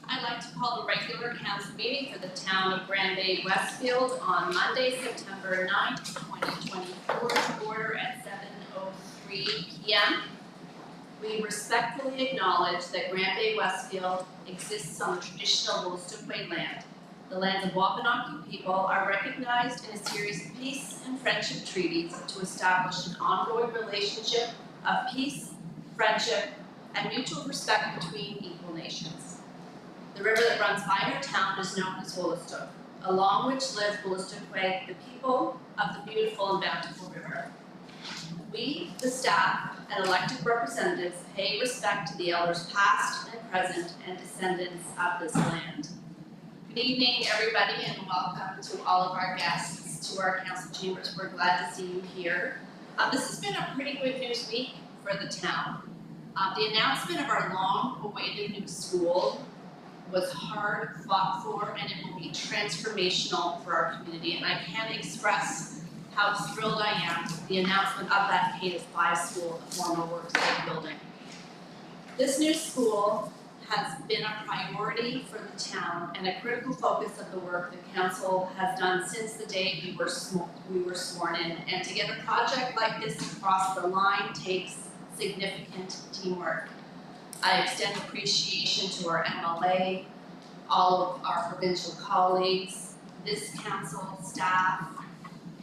I'd like to call the regular council meeting for the town of Bay-Westfield on Monday, September 9th, 2024 to order at 7:03 p.m. We respectfully acknowledge that Bay-Westfield exists on the traditional Woolston land. The lands of Wampanoag people are recognized in a series of peace and friendship treaties to establish an ongoing relationship of peace, friendship, and mutual respect between equal nations. The river that runs by our town is known as Woolston, along which live Woolstonquay, the people of the beautiful and bountiful river. We, the staff and elected representatives, pay respect to the elders past and present and descendants of this land. Good evening, everybody, and welcome to all of our guests to our council chambers. We're glad to see you here. This has been a pretty good news week for the town. The announcement of our long-awaited new school was hard fought for, and it will be transformational for our community. And I can't express how thrilled I am with the announcement of that K-5 school, the former worksite building. This new school has been a priority for the town and a critical focus of the work the council has done since the day we were sworn in. And to get a project like this across the line takes significant teamwork. I extend appreciation to our MLA, all of our provincial colleagues, this council, staff,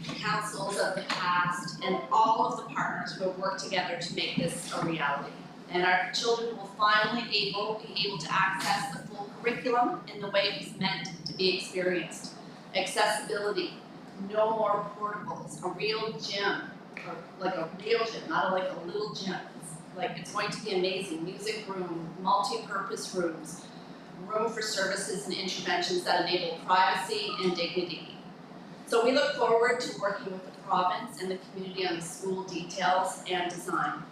councils of the past, and all of the partners who have worked together to make this a reality. And our children will finally be able to access the full curriculum in the way it was meant to be experienced. Accessibility, no more portables, a real gym, or like a real gym, not like a little gym. It's going to be amazing. Music room, multi-purpose rooms, room for services and interventions that enable privacy and dignity. So we look forward to working with the province and the community on the school details and design.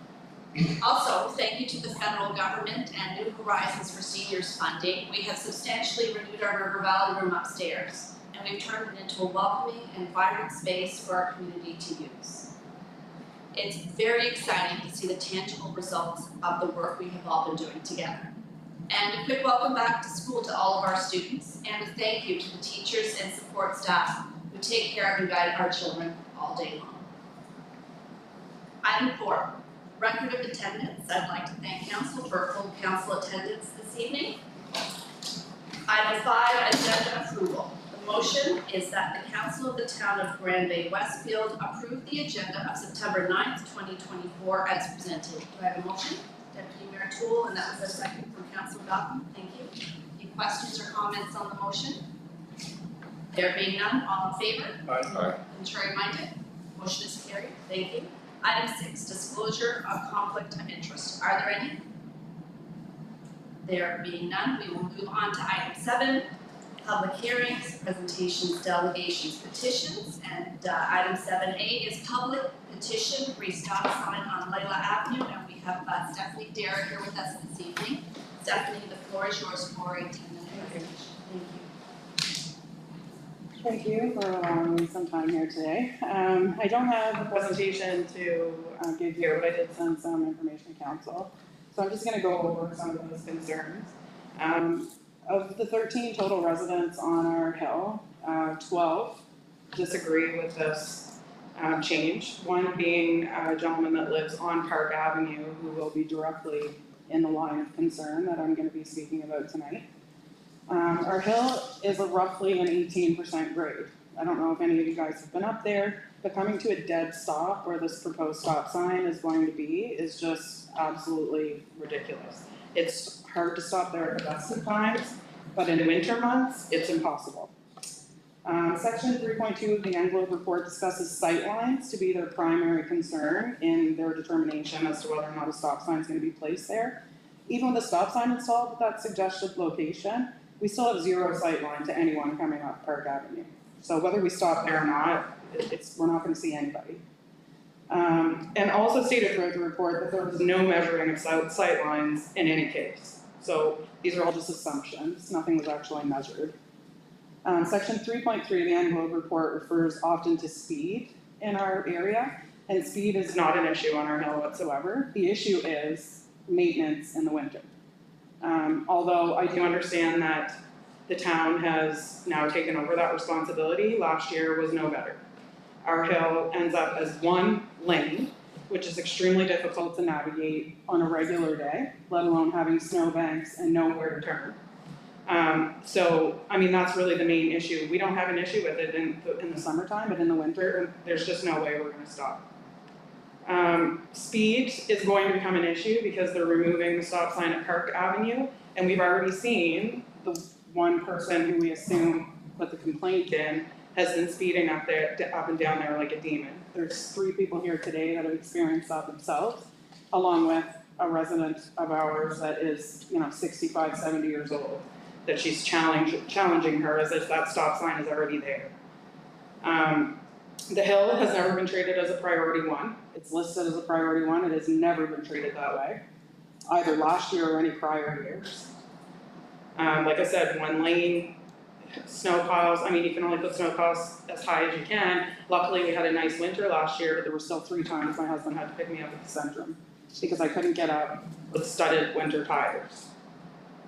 Also, thank you to the federal government and New Horizons for Seniors funding. We have substantially renewed our River Valley room upstairs, and we've turned it into a welcoming and vibrant space for our community to use. It's very exciting to see the tangible results of the work we have all been doing together. And a quick welcome back to school to all of our students, and a thank you to the teachers and support staff who take care of and guide our children all day long. Item 4, record of attendance. I'd like to thank council for full council attendance this evening. Item 5, agenda approval. The motion is that the council of the town of Bay-Westfield approve the agenda of September 9th, 2024 as presented. Do I have a motion? Deputy Mayor Toole, and that was a second from Councillor Gotham. Thank you. Any questions or comments on the motion? There being none, all in favor? Aye. Contrary minded? Motion is carried. Thank you. Item 6, disclosure of conflict of interest. Are there any? There being none, we will move on to item 7, public hearings, presentations, delegations, petitions, and item 7A is public petition for a stop sign on Layla Avenue, and we have Stephanie Dare here with us this evening. Stephanie, the floor is yours for a 10-minute presentation. Thank you. Thank you for allowing me some time here today. I don't have a presentation to give here, but I did send some information to council. So I'm just going to go over some of those concerns. Of the 13 total residents on our hill, 12 disagree with this change. One being a gentleman that lives on Park Avenue who will be directly in the line of concern that I'm going to be speaking about tonight. Our hill is roughly an 18% grade. I don't know if any of you guys have been up there, but coming to a dead stop where this proposed stop sign is going to be is just absolutely ridiculous. It's hard to stop there at the best of times, but in winter months, it's impossible. Section 3.2 of the Englobe report discusses sight lines to be their primary concern in their determination as to whether or not a stop sign is going to be placed there. Even with a stop sign installed at that suggested location, we still have zero sight line to anyone coming up Park Avenue. So whether we stop there or not, we're not going to see anybody. And also stated throughout the report that there was no measuring of sight lines in any case. So these are all just assumptions. Nothing was actually measured. Section 3.3 of the Englobe report refers often to speed in our area, and speed is not an issue on our hill whatsoever. The issue is maintenance in the winter. Although I do understand that the town has now taken over that responsibility, last year was no better. Our hill ends up as one lane, which is extremely difficult to navigate on a regular day, let alone having snowbanks and nowhere to turn. So, I mean, that's really the main issue. We don't have an issue with it in the summertime, but in the winter, there's just no way we're gonna stop. Speed is going to become an issue because they're removing the stop sign at Park Avenue, and we've already seen the one person who we assume put the complaint in has been speeding up and down there like a demon. There's 3 people here today that have experienced that themselves, along with a resident of ours that is, 65, 70 years old, that she's challenging her as if that stop sign is already there. The hill has never been treated as a priority 1. It's listed as a priority 1. It has never been treated that way, either last year or any prior years. Like I said, 1 lane, snow piles, I mean, you can only put snow piles as high as you can. Luckily, we had a nice winter last year, but there were still 3 times my husband had to pick me up at the Centrum because I couldn't get up with studded winter tires.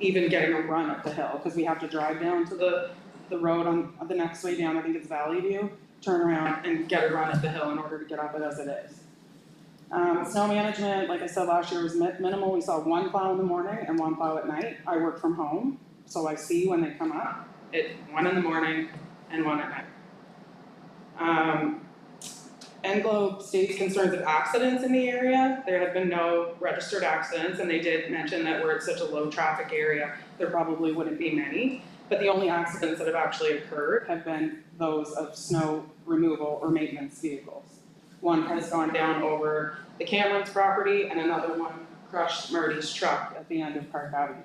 Even getting a run up the hill, because we have to drive down to the road on the next way down, I think it's Valley View, turn around and get a run up the hill in order to get up it as it is. Snow management, like I said, last year was minimal. We saw 1 plow in the morning and 1 plow at night. I work from home, so I see when they come up. 1 in the morning and 1 at night. Englobe states concerns of accidents in the area. There have been no registered accidents, and they did mention that we're at such a low traffic area, there probably wouldn't be many. But the only accidents that have actually occurred have been those of snow removal or maintenance vehicles. 1 has gone down over the Cameron's property, and another one crushed Marty's truck at the end of Park Avenue.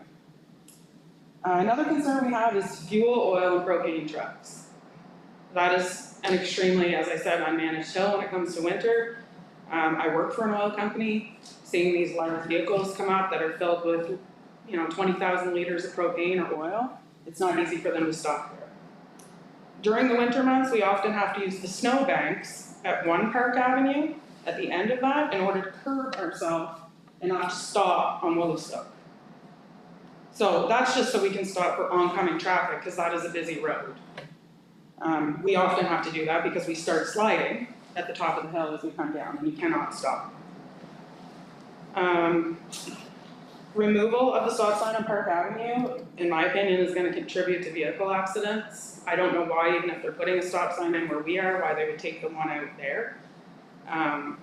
Another concern we have is fuel, oil, and propane trucks. That is an extremely, as I said, unmanaged hill when it comes to winter. I work for an oil company. Seeing these large vehicles come up that are filled with, 20,000 liters of propane or oil, it's not easy for them to stop there. During the winter months, we often have to use the snow banks at 1 Park Avenue at the end of that in order to curb ourselves and not to stop on Willowstoke. So that's just so we can stop for oncoming traffic, because that is a busy road. We often have to do that because we start sliding at the top of the hill as we come down, and you cannot stop. Removal of the stop sign on Park Avenue, in my opinion, is going to contribute to vehicle accidents. I don't know why, even if they're putting a stop sign in where we are, why they would take the one out there. And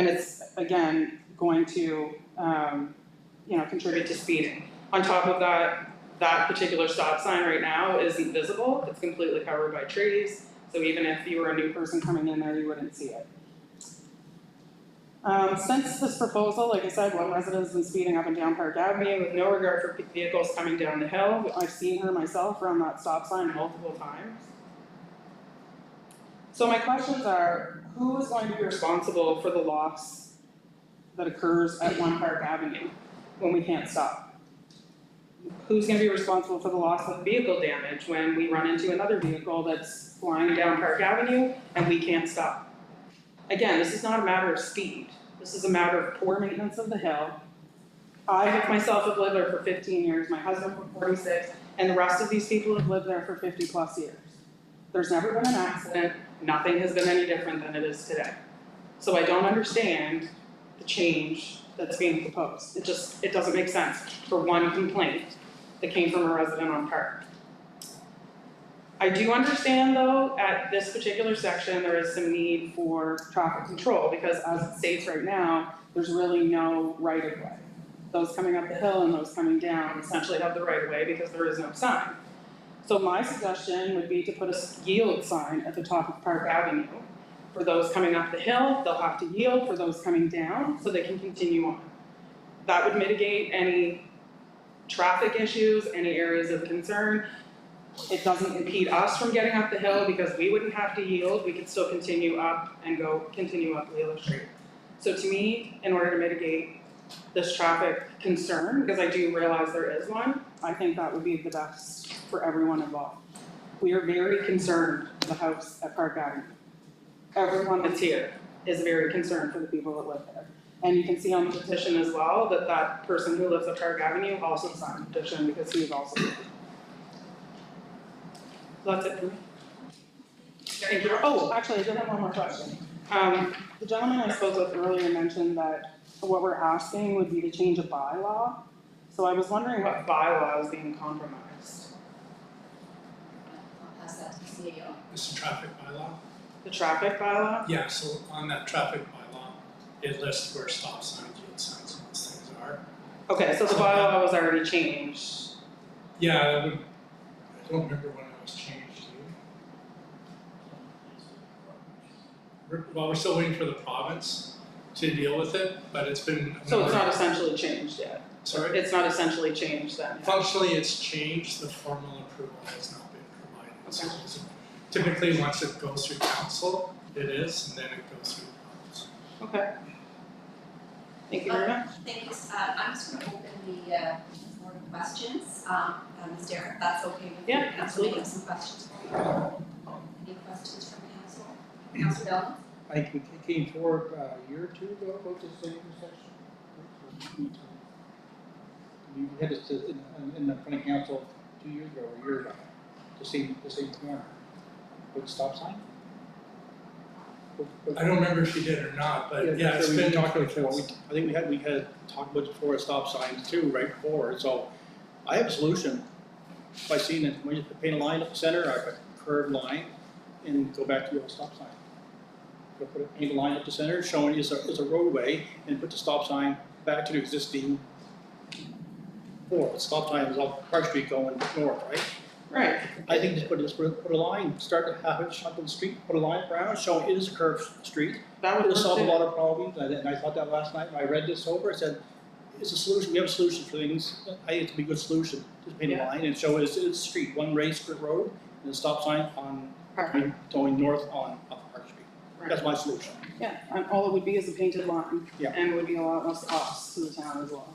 it's, again, going to, contribute to speeding. On top of that, that particular stop sign right now isn't visible. It's completely covered by trees. So even if you were a new person coming in there, you wouldn't see it. Since this proposal, like I said, 1 resident has been speeding up and down Park Avenue with no regard for vehicles coming down the hill. I've seen her myself run that stop sign multiple times. So my questions are, who is going to be responsible for the loss that occurs at 1 Park Avenue when we can't stop? Who's going to be responsible for the loss of vehicle damage when we run into another vehicle that's flying down Park Avenue and we can't stop? Again, this is not a matter of speed. This is a matter of poor maintenance of the hill. I myself have lived there for 15 years, my husband for 46, and the rest of these people have lived there for 50 plus years. There's never been an accident. Nothing has been any different than it is today. So I don't understand the change that's being proposed. It doesn't make sense for 1 complaint that came from a resident on Park. I do understand, though, at this particular section, there is some need for traffic control, because as it states right now, there's really no right-of-way. Those coming up the hill and those coming down essentially have the right-of-way because there is no sign. So my suggestion would be to put a yield sign at the top of Park Avenue. For those coming up the hill, they'll have to yield. For those coming down, so they can continue on. That would mitigate any traffic issues, any areas of concern. It doesn't impede us from getting up the hill because we wouldn't have to yield. We could still continue up and continue up Wheeler Street. So to me, in order to mitigate this traffic concern, because I do realize there is one, I think that would be the best for everyone involved. We are very concerned for the house at Park Avenue. Everyone that's here is very concerned for the people that live there. And you can see on the petition as well that that person who lives at Park Avenue also signed the petition because he is also. That's it for me. Thank you. Oh, actually, I did have one more question. The gentleman I spoke with earlier mentioned that what we're asking would be to change a bylaw. So I was wondering what bylaw is being compromised. I'll pass that to the CEO. It's a traffic bylaw. The traffic bylaw? Yeah, so on that traffic bylaw, it lists where stop signs, yield signs, and those things are. Okay, so the bylaw was already changed. Yeah, I don't remember when it was changed. Well, we're still waiting for the province to deal with it, but it's been. So it's not essentially changed yet? Sorry? It's not essentially changed then? Yet. Functionally, it's changed. The formal approval has not been provided. Okay. So typically, once it goes through council, it is, and then it goes through the province. Okay. Thank you very much. Thank you. I'm just going to open the floor to questions. Ms. Derek, if that's okay with you. Yeah, absolutely. We have some questions for you. Any questions from council? Councilor Bell? I think we came forward a year or two ago about this intersection. We had this in the front of council 2 years ago, or a year ago, the same corner with stop sign. I don't remember if you did or not, but yeah, it's been talked about before. I think we had talked about before stop signs too, right before. So I have a solution. By seeing it, when you paint a line up the center, a curved line, and go back to the old stop sign. Go put paint a line up the center, showing it's a roadway, and put the stop sign back to the existing. The stop sign is off Park Street going north, right? Right. I think just put a line, start to have it shut to the street, put a line around, showing it is a curved street. That would It'll solve a work too. lot of problems, and I thought that last night when I read this over, I said, it's a solution, we have a solution for things, I think it's a good solution, just paint a Yeah. line and show it's a street, one raised road, and a stop sign on, Perfect. going north on Park Street. Right. That's my solution. Yeah, and all it would be is a painted line. Yeah. And it would be a lot less cost to the town as well.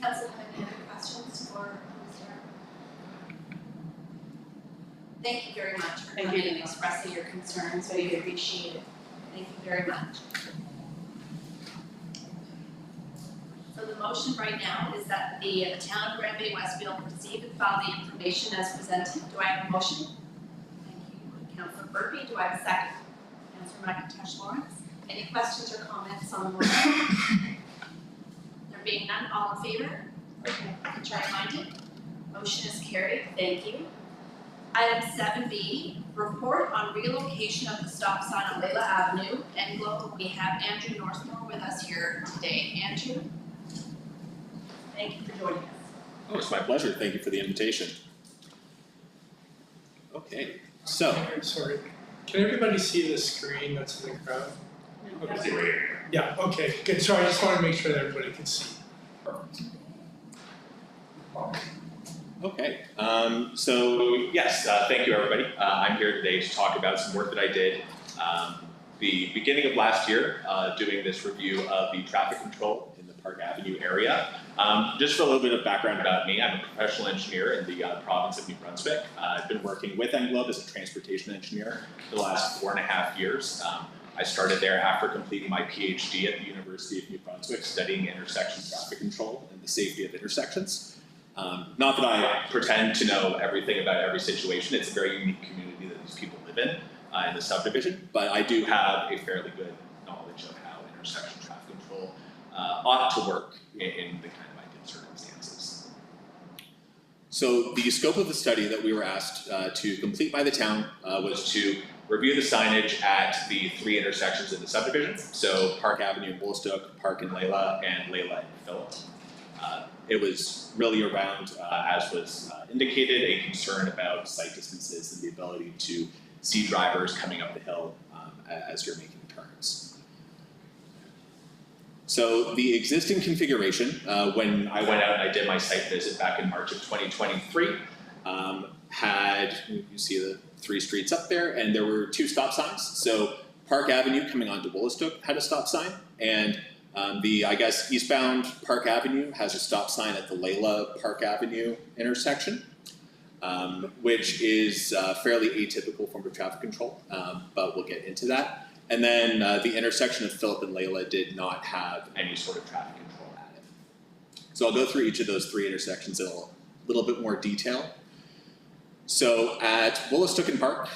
Council, have any other questions for Ms. Derek? Thank you very much for Thank coming you. and expressing your concerns. We appreciate it. Thank you very much. So the motion right now is that the town of Grand Bay-Westfield receive and file the information as presented. Do I have a motion? Thank you, Councilor Burpee. Do I have a second? Councilor McIntosh Lawrence. Any questions or comments on the motion? There being none, all in favor? Contrary-minded? Motion is carried. Thank you. Item 7B, report on relocation of the stop sign on Layla Avenue, Englow. We have Andrew Northmore with us here today. Andrew? Thank you for joining us. Oh, it's my pleasure. Thank you for the invitation. Okay, so. Sorry, can everybody see the screen that's in the crowd? Okay. Yeah, okay, good. So I just want to make sure that everybody can see. Okay, so yes, thank you everybody. I'm here today to talk about some work that I did the beginning of last year, doing this review of the traffic control in the Park Avenue area. Just for a little bit of background about me, I'm a professional engineer in the province of New Brunswick. I've been working with Englow as a transportation engineer for the last 4.5 years. I started there after completing my PhD at the University of New Brunswick, studying intersection traffic control and the safety of intersections. Not that I pretend to know everything about every situation. It's a very unique community that these people live in the subdivision, but I do have a fairly good knowledge of how intersection traffic control ought to work in the kind of ideal circumstances. So the scope of the study that we were asked to complete by the town was to review the signage at the 3 intersections in the subdivision, so Park Avenue and Woolstook, Park and Layla, and Layla and Phillip. It was really around, as was indicated, a concern about sight distances and the ability to see drivers coming up the hill as you're making turns. So the existing configuration, when I went out and I did my site visit back in March of 2023, had, you see the 3 streets up there, and there were 2 stop signs. So Park Avenue coming onto Woolstook had a stop sign, and the, I guess, eastbound Park Avenue has a stop sign at the Layla Park Avenue intersection, which is fairly atypical form of traffic control, but we'll get into that. And then the intersection of Phillip and Layla did not have any sort of traffic control at it. So I'll go through each of those 3 intersections in a little bit more detail. So at Woolastook Park,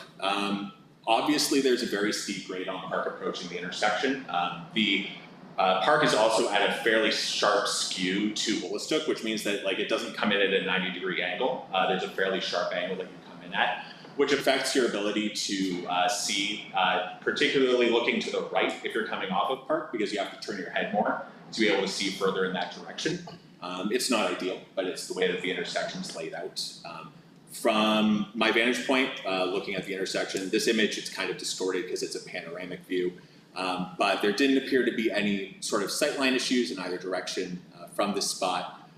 obviously there's a very steep grade on Park approaching the intersection. The park is also at a fairly sharp skew to Woolastook, which means that like it doesn't come in at a 90-degree angle. There's a fairly sharp angle that you come in at, which affects your ability to see, particularly looking to the right if you're coming off of Park, because you have to turn your head more to be able to see further in that direction. It's not ideal, but it's the way that the intersection's laid out. From my vantage point, looking at the intersection, this image is kind of distorted because it's a panoramic view, but there didn't appear to be any sort of sightline issues in either direction from this spot,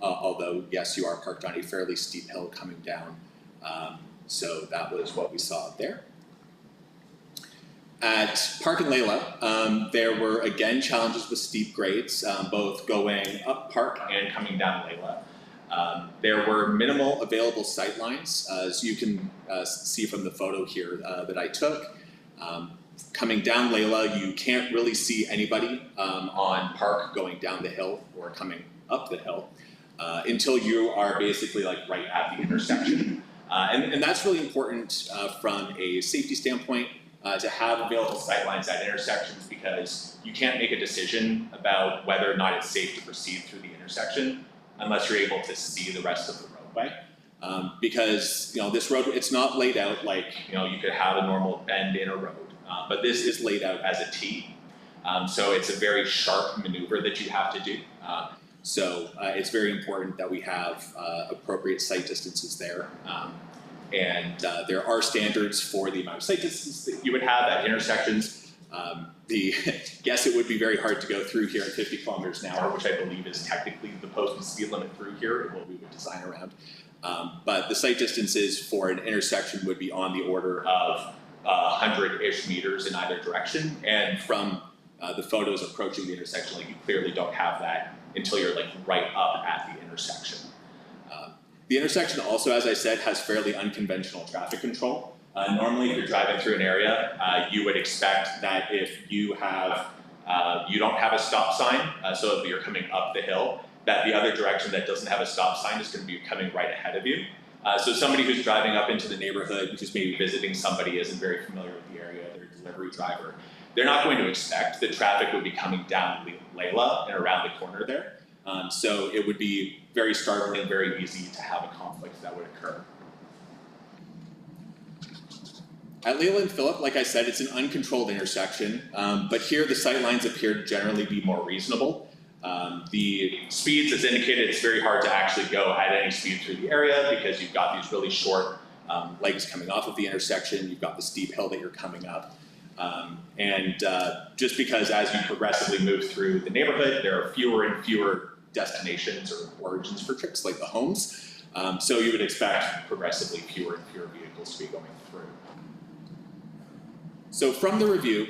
although yes, you are parked on a fairly steep hill coming down. So that was what we saw there. At Park and Layla, there were again challenges with steep grades, both going up Park and coming down Layla. There were minimal available sight lines, as you can see from the photo here that I took. Coming down Layla, you can't really see anybody on Park going down the hill or coming up the hill until you are basically like right at the intersection. And that's really important from a safety standpoint to have available sightlines at intersections, because you can't make a decision about whether or not it's safe to proceed through the intersection unless you're able to see the rest of the roadway. Because this road, it's not laid out like you could have a normal bend in a road, but this is laid out as a T. So it's a very sharp maneuver that you have to do. So it's very important that we have appropriate sight distances there. And there are standards for the amount of sight distance that you would have at intersections. Yes, it would be very hard to go through here at 50 kilometers an hour, which I believe is technically the posted speed limit through here and what we would design around. But the sight distances for an intersection would be on the order of 100-ish meters in either direction. And from the photos approaching the intersection, like you clearly don't have that until you're like right up at the intersection. The intersection also, as I said, has fairly unconventional traffic control. Normally, if you're driving through an area, you would expect that if you have, you don't have a stop sign, so if you're coming up the hill, that the other direction that doesn't have a stop sign is going to be coming right ahead of you. So somebody who's driving up into the neighborhood, who's maybe visiting somebody, isn't very familiar with the area, they're a delivery driver, they're not going to expect that traffic would be coming down Layla and around the corner there. So it would be very startling and very easy to have a conflict that would occur. At Layla and Phillip, like I said, it's an uncontrolled intersection, but here the sight lines appear to generally be more reasonable. The speeds, as indicated, it's very hard to actually go at any speed through the area because you've got these really short legs coming off of the intersection, you've got the steep hill that you're coming up. Just because as you progressively move through the neighborhood, there are fewer and fewer destinations or origins for trips like the homes. So you would expect progressively fewer and fewer vehicles to be going through. So from the review,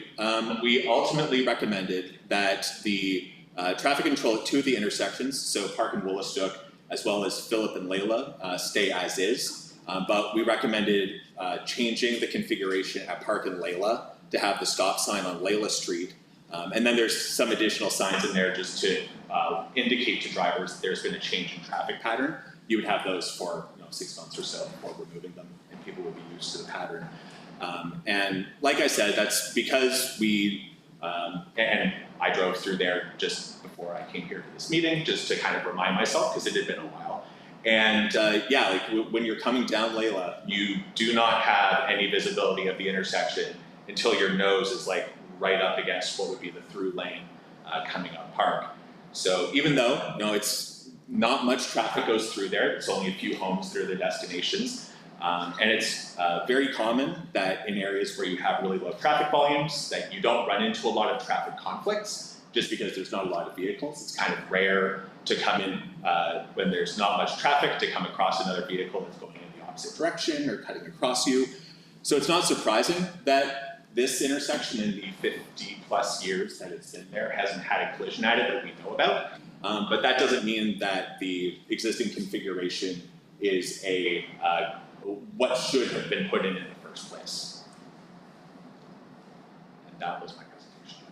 we ultimately recommended that the traffic control at 2 of the intersections, so Park and Woolastook, as well as Phillip and Layla, stay as is. But we recommended changing the configuration at Park and Layla to have the stop sign on Layla Street. And then there's some additional signs in there just to indicate to drivers that there's been a change in traffic pattern. You would have those for 6 months or so before removing them, and people will be used to the pattern. And like I said, that's because we, and I drove through there just before I came here to this meeting, just to kind of remind myself, because it had been a while. And yeah, like when you're coming down Layla, you do not have any visibility of the intersection until your nose is like right up against what would be the through lane coming up Park. So even though it's not much traffic goes through there, it's only a few homes through their destinations. And it's very common that in areas where you have really low traffic volumes, that you don't run into a lot of traffic conflicts just because there's not a lot of vehicles. It's kind of rare to come in when there's not much traffic to come across another vehicle that's going in the opposite direction or cutting across you. So it's not surprising that this intersection in the 50 plus years that it's been there hasn't had a collision at it that we know about. But that doesn't mean that the existing configuration is what should have been put in the first place. that was my presentation.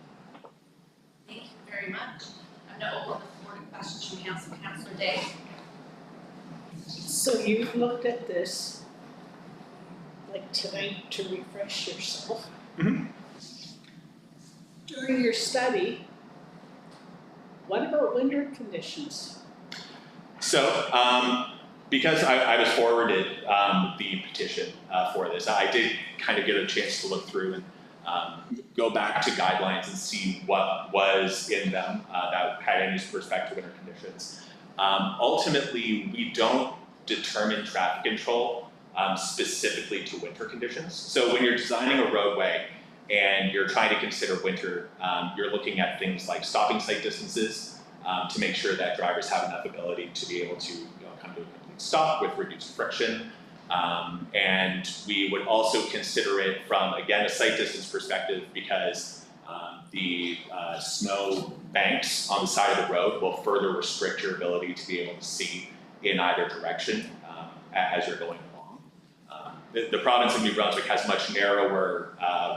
Thank you very much. I'm going to open the floor to questions from council. Councillor Day. So you've looked at this, like tonight, to refresh yourself. Mhm. During your study, what about winter conditions? So, because I was forwarded the petition for this, I did kind of get a chance to look through and go back to guidelines and see what was in them that had any respect to winter conditions. Ultimately, we don't determine traffic control specifically to winter conditions. So when you're designing a roadway and you're trying to consider winter, you're looking at things like stopping sight distances to make sure that drivers have enough ability to be able to come to a complete stop with reduced friction. And we would also consider it from, again, a sight distance perspective, because the snow banks on the side of the road will further restrict your ability to be able to see in either direction as you're going along. The province of New Brunswick has much narrower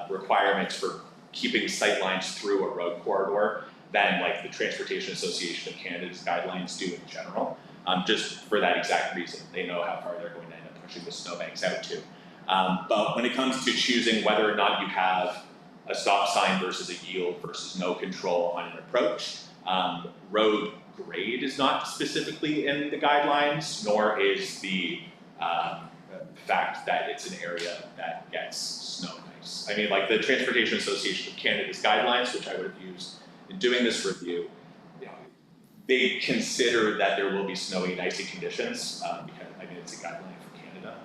requirements for keeping sight lines through a road corridor than like the Transportation Association of Canada's guidelines do in general, just for that exact reason. They know how far they're going to end up pushing the snowbanks out to. But when it comes to choosing whether or not you have a stop sign versus a yield versus no control on an approach, road grade is not specifically in the guidelines, nor is the fact that it's an area that gets snow and ice. I mean, like the Transportation Association of Canada's guidelines, which I would have used in doing this review, they consider that there will be snowy and icy conditions, because I mean, it's a guideline for Canada,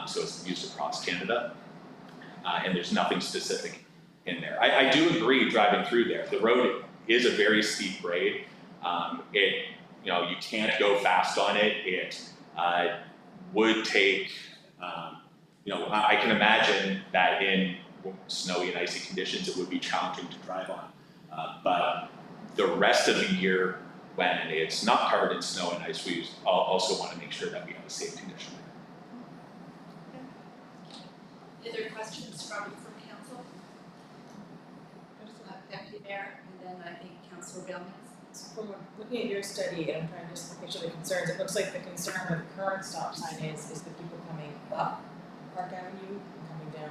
so it's used across Canada, and there's nothing specific in there. I do agree driving through there. The road is a very steep grade. You can't go fast on it. It would take, I can imagine that in snowy and icy conditions, it would be challenging to drive on. But the rest of the year, when it's not covered in snow and ice, we also want to make sure that we have a safe condition. Other questions from council? Deputy Mayor, and then I think Councillor Billings. From looking at your study, and I'm trying to just picture the concerns, it looks like the concern with the current stop sign is the people coming up Park Avenue and coming down,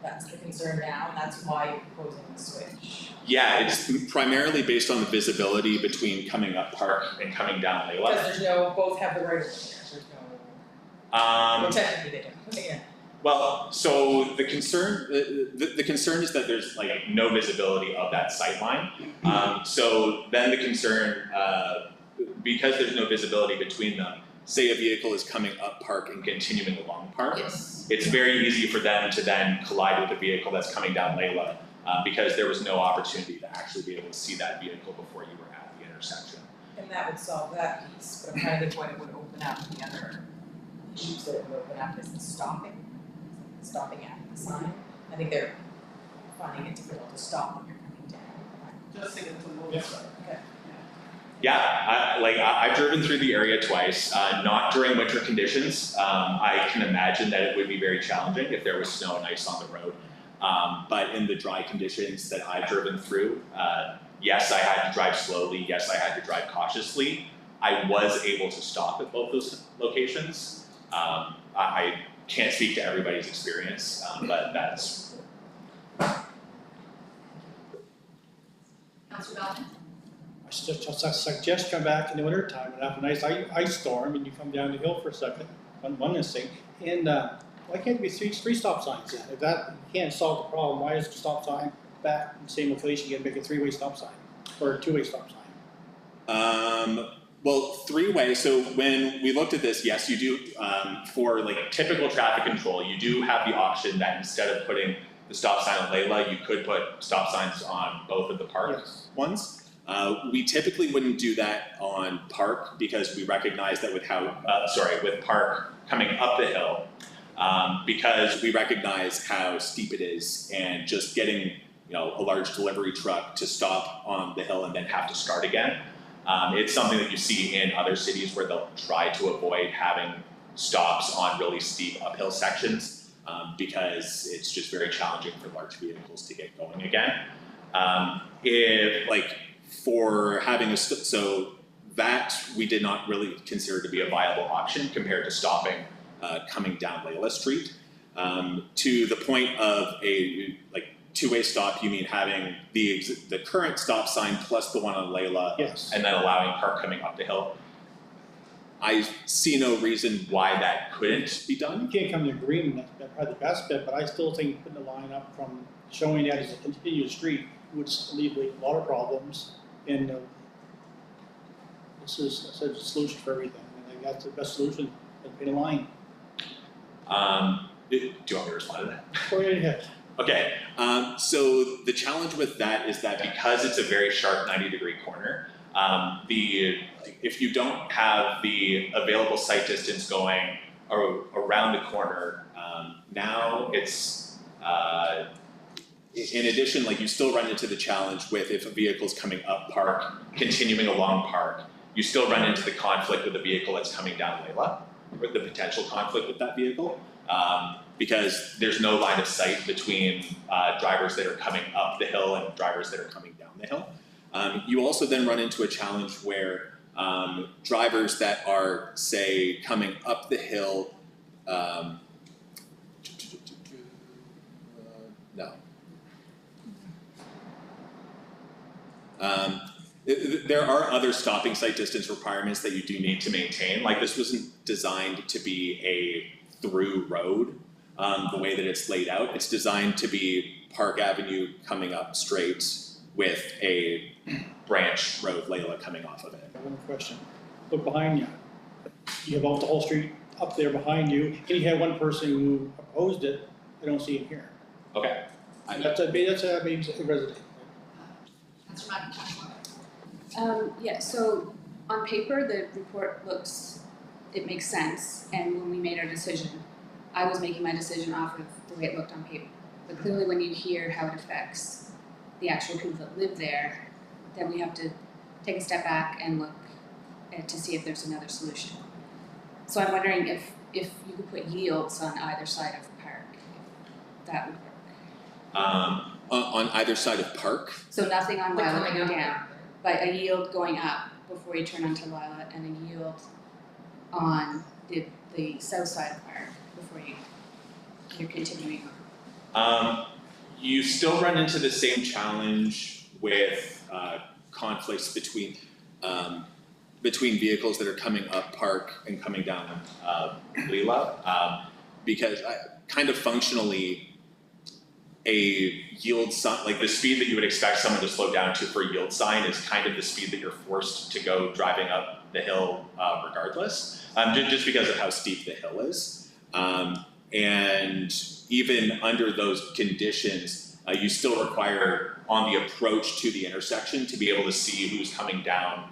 that's the concern now, and that's why you're proposing the switch. Yeah, it's primarily based on the visibility between coming up Park and coming down Layla. Because both have the right of way there, there's no, well, technically they do, yeah. Well, so the concern, the concern is that there's like no visibility of that sight line. So then the concern, because there's no visibility between them, say a vehicle is coming up Park and continuing along Park, Yes. it's very easy for them to then collide with a vehicle that's coming down Layla, because there was no opportunity to actually be able to see that vehicle before you were at the intersection. And that would solve that piece, but I'm trying to think what it would open up, the other issues that it would open up is the stopping at the sign. I think they're finding it difficult to stop when you're coming down. Just to get to move. Yes. Okay. Yeah, I've driven through the area twice, not during winter conditions. I can imagine that it would be very challenging if there was snow and ice on the road. But in the dry conditions that I've driven through, yes, I had to drive slowly, yes, I had to drive cautiously. I was able to stop at both those locations. I can't speak to everybody's experience, but that's. Councillor Bellman. I suggest come back in the winter time and have a nice ice storm and you come down the hill for a second, one instinct. And why can't there be three stop signs then? If that can't solve the problem, why is the stop sign back in the same location, you can make a three-way stop sign or a two-way stop sign? Well, three-way, so when we looked at this, yes, you do, for like typical traffic control, you do have the option that instead of putting the stop sign on Layla, you could put stop signs on both of the park ones. We typically wouldn't do that on Park because we recognize that with Park coming up the hill, because we recognize how steep it is and just getting, a large delivery truck to stop on the hill and then have to start again. It's something that you see in other cities where they'll try to avoid having stops on really steep uphill sections. because it's just very challenging for large vehicles to get going again. If like for having so that we did not really consider to be a viable option compared to stopping coming down Layla Street. To the point of a like two-way stop, you mean having the current stop sign plus the one on Layla, Yes. and then allowing car coming up the hill. I see no reason why that couldn't be You done. can't come to agreement, that's probably the best bet, but I still think putting the line up from showing that as a continuous street would alleviate a lot of problems. And this is a solution for everything, and I think that's the best solution, than putting a line. Do you want me to respond to that? Go right ahead. Okay, so the challenge with that is that because it's a very sharp 90-degree corner, if you don't have the available sight distance going around the corner, now it's, in addition, like you still run into the challenge with if a vehicle's coming up park, continuing along park, you still run into the conflict with the vehicle that's coming down Layla, or the potential conflict with that vehicle. Because there's no line of sight between drivers that are coming up the hill and drivers that are coming down the hill. You also then run into a challenge where drivers that are, say, coming up the hill, there are other stopping sight distance requirements that you do need to maintain. Like this wasn't designed to be a through road. The way that it's laid out, it's designed to be Park Avenue coming up straight with a branch road, Layla, coming off of it. One question, look behind you. You have all the whole street up there behind you, and you have one person who opposed it, I don't see him here. Okay. That's a resident. Councillor McIntyre. Yeah, so on paper, the report it makes sense, and when we made our decision, I was making my decision off of the way it looked on paper. But clearly when you hear how it affects the actual people that live there, then we have to take a step back and look to see if there's another solution. So I'm wondering if you could put yields on either side of the park, if that would work. On either side of Park? So nothing on Like Lila coming going up. down, but a yield going up before you turn onto Lila, and a yield on the south side of the park before you're continuing on. You still run into the same challenge with conflicts between vehicles that are coming up Park and coming down Lila, because kind of functionally, a yield sign, like the speed that you would expect someone to slow down to for a yield sign is kind of the speed that you're forced to go driving up the hill regardless, just because of how steep the hill is. And even under those conditions, you still require on the approach to the intersection to be able to see who's coming down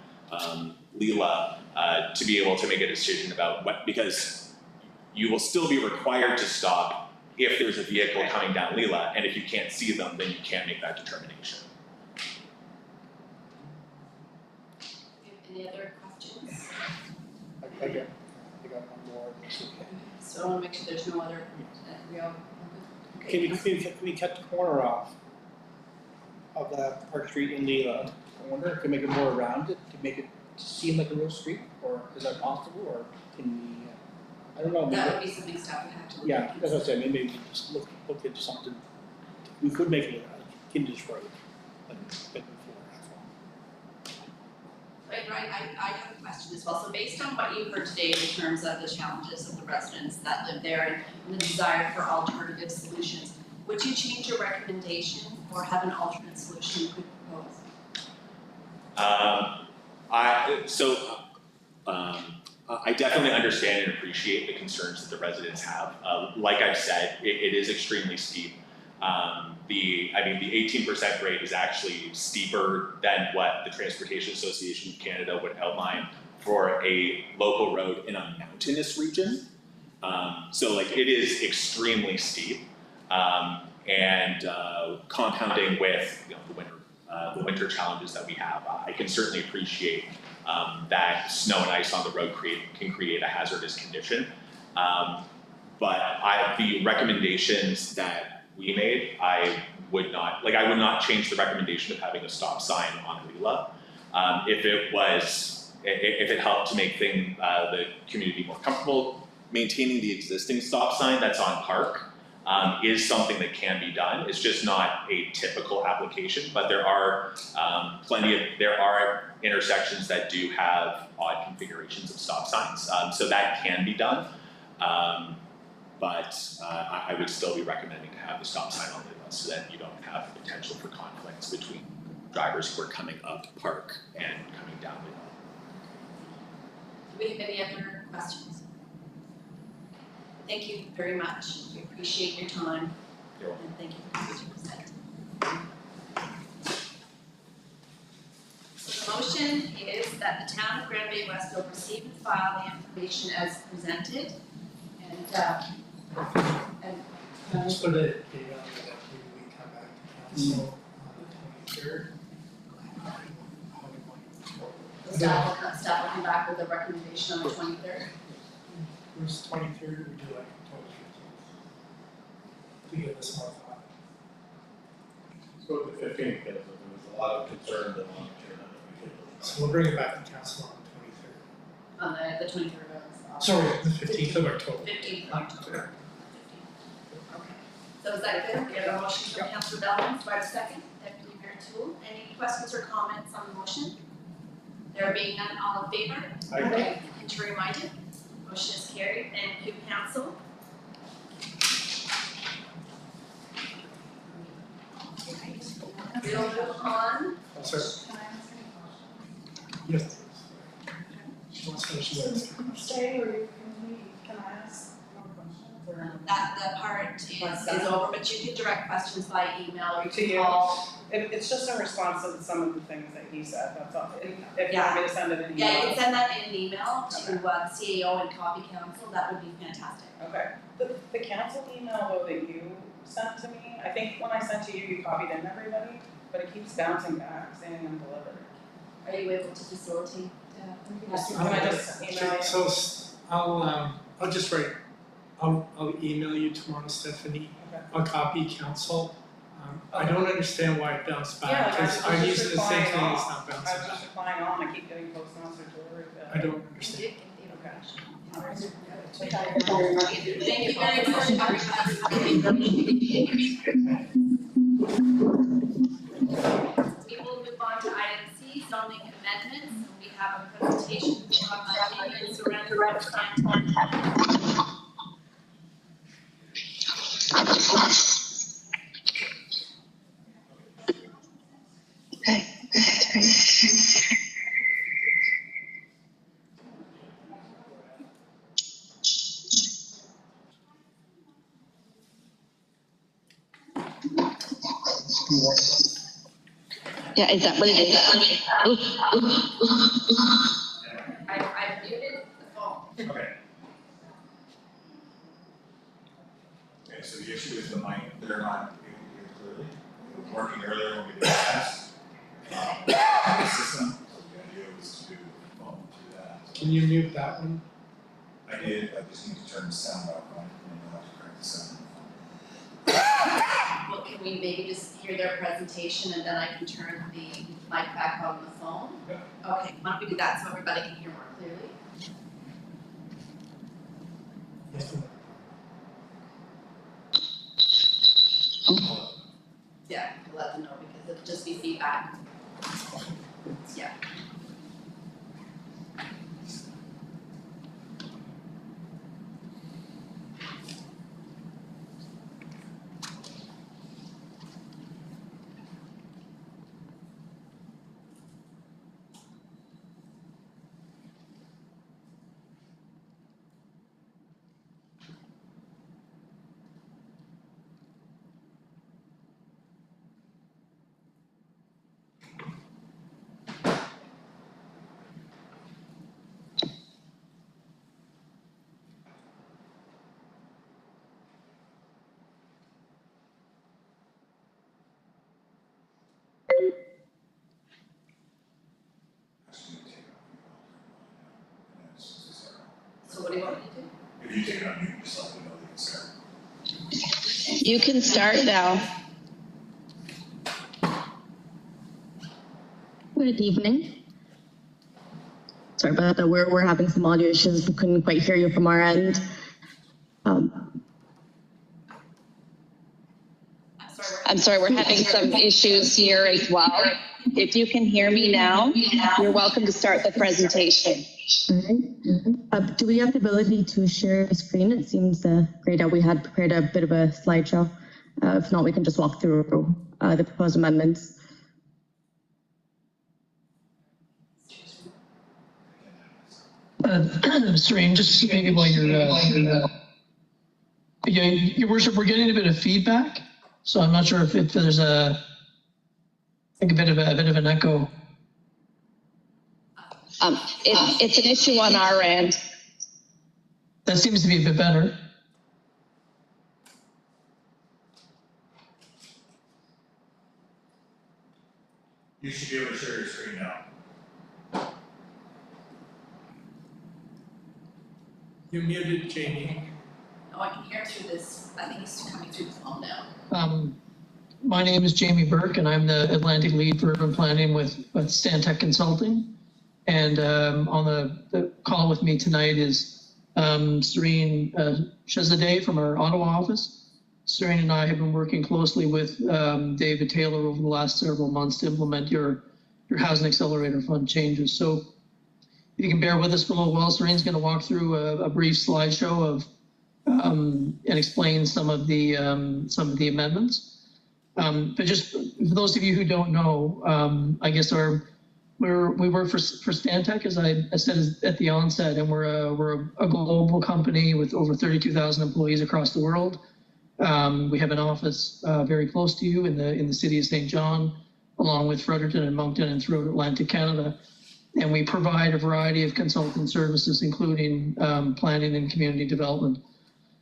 Lila, to be able to make a decision about what, because you will still be required to stop if there's a vehicle coming down Lila, and if you can't see them, then you can't make that determination. Any other questions? I got one more. So I want to make sure there's no other, we all, okay. Can we cut the corner off of that Park Street in Lila? I wonder if we can make it more rounded to make it seem like a real street, or is that possible, or can we, I don't know. Maybe, That would be something staff would have to look yeah, at. that's what I said, maybe we can just look into something. We could make it a Kinder's Road, like before, that's all. Right, I have a question as well. So based on what you've heard today in terms of the challenges of the residents that live there and the desire for alternative solutions, would you change your recommendation or have an alternate solution you could propose? I definitely understand and appreciate the concerns that the residents have. Like I've said, it is extremely steep. The 18% grade is actually steeper than what the Transportation Association of Canada would outline for a local road in a mountainous region. So like it is extremely steep, and compounding with the winter challenges that we have, I can certainly appreciate that snow and ice on the road can create a hazardous condition. the recommendations that we made, I would not change the recommendation of having a stop sign on Leela. If it helped to make the community more comfortable, maintaining the existing stop sign that's on Park is something that can be done. It's just not a typical application, but there are intersections that do have odd configurations of stop signs, so that can be done. But I would still be recommending to have the stop sign on Leela so that you don't have the potential for conflicts between drivers who are coming up Park and coming down Leela. Do we have any other questions? Thank you very much. We appreciate your time. You're welcome. And thank you for what you presented. So the motion is that the town of Grand Bay-Westfield receive and file the information as presented. Just put a date on it that we come back to council on the 23rd. Staff will come back with a recommendation on the 23rd. Where's 23rd, would you like October 15th? To give us more thought. Let's go with the 15th, because there was a lot of concern that on the So we'll bring it back to council on the 23rd. On the 23rd of Sorry, the 15th of October. 15th of October. Okay. So is that good? We have a motion from Councillor Bellman, do I have a second? Deputy Mayor Toole, any questions or comments on the motion? There being none, all in favor? Aye. Contrary minded? Motion is carried. Thank you, council. We'll move on. Sir. Yes. She wants to finish this. Stay or you can leave, can I ask more questions or? That part is over, but you can direct questions by email or you To can you. call. It's just in response to some of the things that he said, that's all. If you Yeah. want me to send it in email. Yeah, you can send that in an email to the CAO and copy council, that would be fantastic. Okay, the council email though that you sent to me, I think when I sent to you, you copied in everybody, but it keeps bouncing back saying undelivered. Are you able to facilitate? Can I just email you? So I'll just write, I'll email you tomorrow, Stephanie. Okay. I'll copy council. I don't understand why it bounced Yeah, back, because I was I'm just using the same thing, replying it's all. not I bouncing was back. just replying on, I keep getting postmaster delivery. I don't understand. Thank you very much, everybody. We will move on to item C, zoning amendments. We have a presentation from David Surrender. Yeah, is that what it is? I've muted the phone. Okay. Okay, so the issue is the mic, they're not able to hear clearly. It was working earlier when we did the test. The system, so the idea was to do that. Can you mute that one? I did, I just need to turn the sound off, right? And I'll have to correct the sound. Well, can we maybe just hear their presentation and then I can turn the mic back on the phone? Yeah. Okay, why don't we do that so everybody can hear more clearly? Yes. Yeah, we'll let them know because it'll just be feedback. Yeah. So what do you want me to do? If you take it on mute, just let me know that You can start now. Good evening. Sorry about that. We're having some audio issues. We couldn't quite hear you from our end. I'm sorry, we're having some issues here as well. If you can hear me now, you're welcome to start the presentation. All right. Do we have the ability to share a screen? It seems great that we had prepared a bit of a slideshow. If not, we can just walk through the proposed amendments. Serene, just maybe while you're yeah, Your Worship, we're getting a bit of feedback, so I'm not sure if there's a bit of an echo. It's an issue on our end. That seems to be a bit better. You should be able to share your screen now. You're muted, Jamie. Oh, I can hear through this, I think it's coming through the phone now. My name is Jamie Burke, and I'm the Atlantic Lead for Urban Planning with Stantec Consulting. And on the call with me tonight is Serene Shezadeh from our Ottawa office. Serene and I have been working closely with David Taylor over the last several months to implement your Housing Accelerator Fund changes. So if you can bear with us for a little while, Serene's going to walk through a brief slideshow of and explain some of the amendments. But just for those of you who don't know, I guess we work for Stantec, as I said at the onset, and we're a global company with over 32,000 employees across the world. We have an office very close to you in the city of St. John, along with Fredericton and Moncton and throughout Atlantic Canada. And we provide a variety of consulting services, including planning and community development.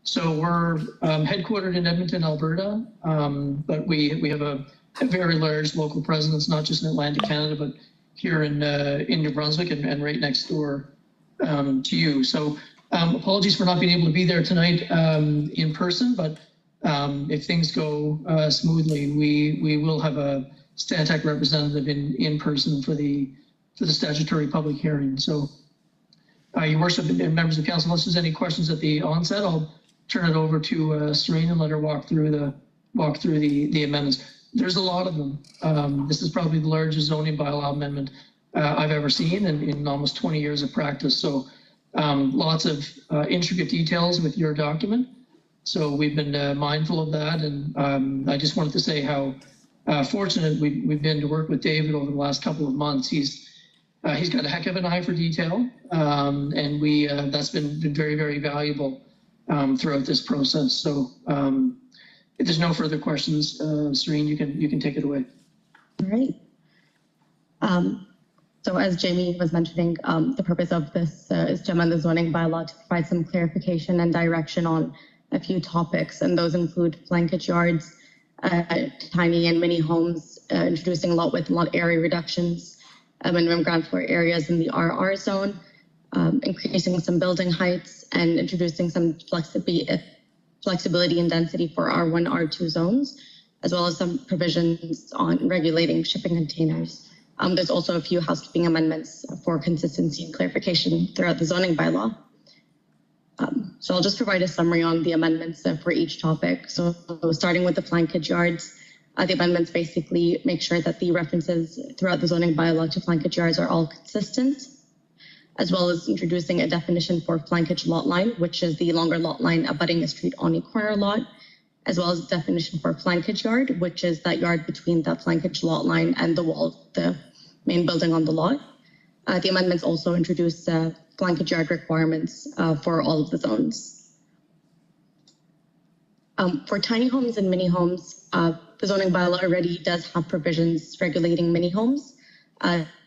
So we're headquartered in Edmonton, Alberta, but we have a very large local presence, not just in Atlantic Canada, but here in New Brunswick and right next door to you. So apologies for not being able to be there tonight in person, but if things go smoothly, we will have a Stantec representative in person for the statutory public hearing. So Your Worship and members of council, unless there's any questions at the onset, I'll turn it over to Serene and let her walk through the amendments. There's a lot of them. This is probably the largest zoning bylaw amendment I've ever seen in almost 20 years of practice. So lots of intricate details with your document. So we've been mindful of that, and I just wanted to say how fortunate we've been to work with David over the last couple of months. He's got a heck of an eye for detail, and that's been very, very valuable throughout this process. So if there's no further questions, Serene, you can take it away. All right. So as Jamie was mentioning, the purpose of this is to amend the zoning bylaw to provide some clarification and direction on a few topics, and those include flankage yards, tiny and mini homes, introducing lot width and lot area reductions, minimum ground floor areas in the RR zone, increasing some building heights, and introducing some flexibility and density for R1, R2 zones, as well as some provisions on regulating shipping containers. There's also a few housekeeping amendments for consistency and clarification throughout the zoning bylaw. So I'll just provide a summary on the amendments for each topic. So starting with the flankage yards, the amendments basically make sure that the references throughout the zoning bylaw to flankage yards are all consistent, as well as introducing a definition for flankage lot line, which is the longer lot line abutting a street on a corner lot, as well as a definition for flankage yard, which is that yard between that flankage lot line and the wall, the main building on the lot. The amendments also introduce flankage yard requirements for all of the zones. For tiny homes and mini homes, the zoning bylaw already does have provisions regulating mini homes.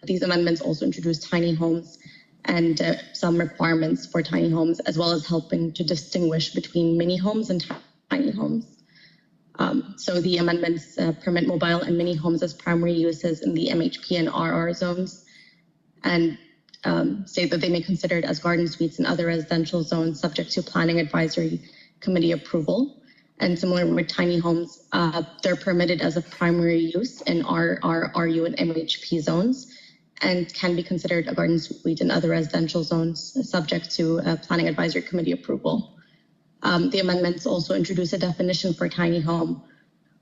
These amendments also introduce tiny homes and some requirements for tiny homes, as well as helping to distinguish between mini homes and tiny homes. So the amendments permit mobile and mini homes as primary uses in the MHP and RR zones, and say that they may be considered as garden suites in other residential zones subject to planning advisory committee approval. And similar with tiny homes, they're permitted as a primary use in RU, and MHP zones, and can be considered a garden suite in other residential zones, subject to Planning Advisory Committee approval. The amendments also introduce a definition for tiny home,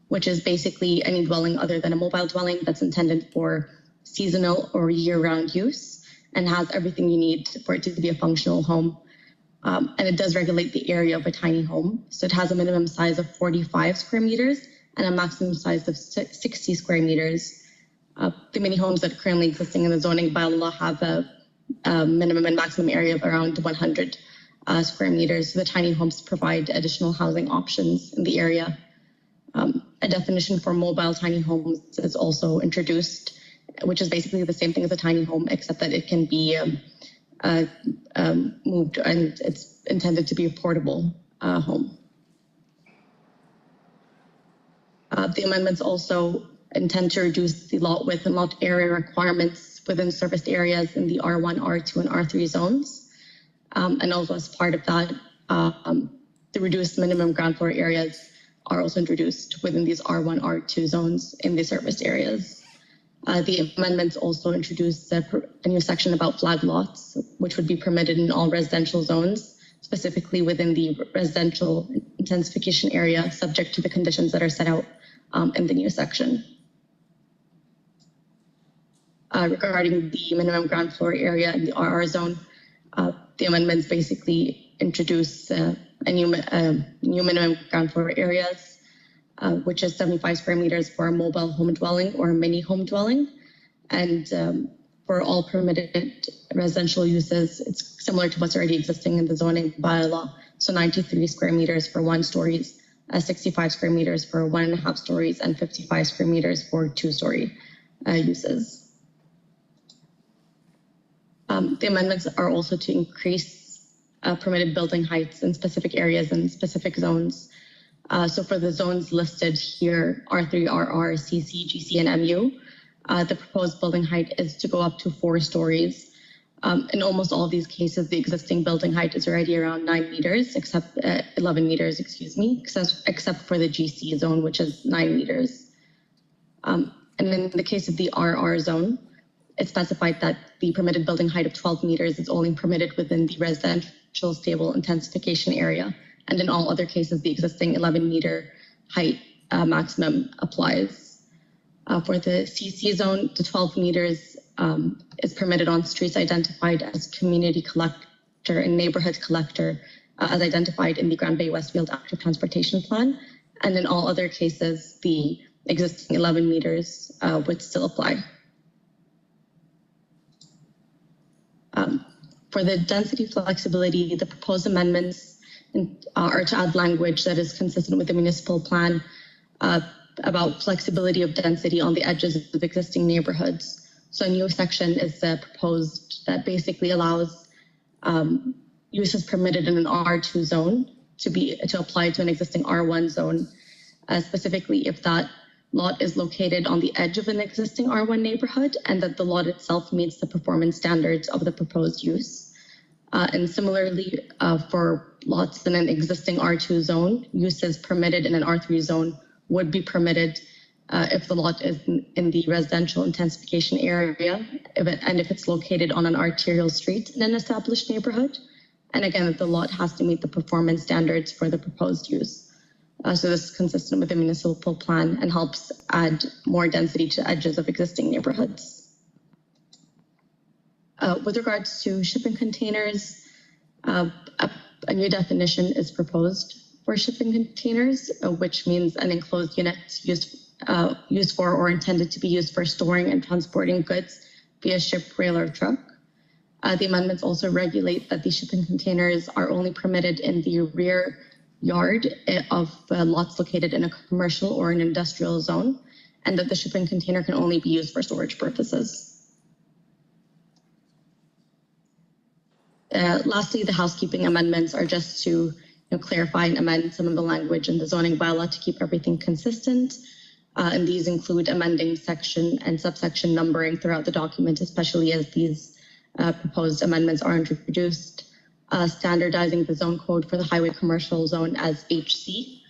which is basically any dwelling other than a mobile dwelling that's intended for seasonal or year-round use and has everything you need for it to be a functional home. And it does regulate the area of a tiny home. So it has a minimum size of 45 square meters and a maximum size of 60 square meters. The many homes that are currently existing in the zoning bylaw have a minimum and maximum area of around 100 square meters. So the tiny homes provide additional housing options in the area. A definition for mobile tiny homes is also introduced, which is basically the same thing as a tiny home, except that it can be moved, and it's intended to be a portable home. The amendments also intend to reduce the lot width and lot area requirements within serviced areas in the R1, R2, and R3 zones. And also as part of that, the reduced minimum ground floor areas are also introduced within these R1, R2 zones in the serviced areas. The amendments also introduce a new section about flag lots, which would be permitted in all residential zones, specifically within the residential intensification area, subject to the conditions that are set out in the new section. Regarding the minimum ground floor area in the RR zone, the amendments basically introduce a new minimum ground floor areas, which is 75 square meters for a mobile home dwelling or a mini home dwelling. And for all permitted residential uses, it's similar to what's already existing in the zoning bylaw. So 93 square meters for 1 stories, 65 square meters for 1.5 stories, and 55 square meters for 2-story uses. The amendments are also to increase permitted building heights in specific areas and specific zones. So for the zones listed here, R3, RR, CC, GC, and MU, the proposed building height is to go up to 4 stories. In almost all of these cases, the existing building height is already around 9 meters, 11 meters, excuse me, except for the GC zone, which is 9 meters. And in the case of the RR zone, it's specified that the permitted building height of 12 meters is only permitted within the residential stable intensification area. And in all other cases, the existing 11-meter height maximum applies. For the CC zone, the 12 meters is permitted on streets identified as community collector and neighborhood collector, as identified in the Bay-Westfield Active Transportation Plan. And in all other cases, the existing 11 meters would still apply. For the density flexibility, the proposed amendments are to add language that is consistent with the municipal plan about flexibility of density on the edges of existing neighborhoods. So a new section is proposed that basically allows uses permitted in an R2 zone to apply to an existing R1 zone, specifically if that lot is located on the edge of an existing R1 neighborhood and that the lot itself meets the performance standards of the proposed use. And similarly, for lots in an existing R2 zone, uses permitted in an R3 zone would be permitted if the lot is in the residential intensification area and if it's located on an arterial street in an established neighborhood. And again, the lot has to meet the performance standards for the proposed use. So this is consistent with the municipal plan and helps add more density to edges of existing neighborhoods. With regards to shipping containers, a new definition is proposed for shipping containers, which means an enclosed unit used for or intended to be used for storing and transporting goods via ship, rail, or truck. The amendments also regulate that the shipping containers are only permitted in the rear yard of lots located in a commercial or an industrial zone, and that the shipping container can only be used for storage purposes. Lastly, the housekeeping amendments are just to clarify and amend some of the language in the zoning bylaw to keep everything consistent. And these include amending section and subsection numbering throughout the document, especially as these proposed amendments are introduced. Standardizing the zone code for the highway commercial zone as HC,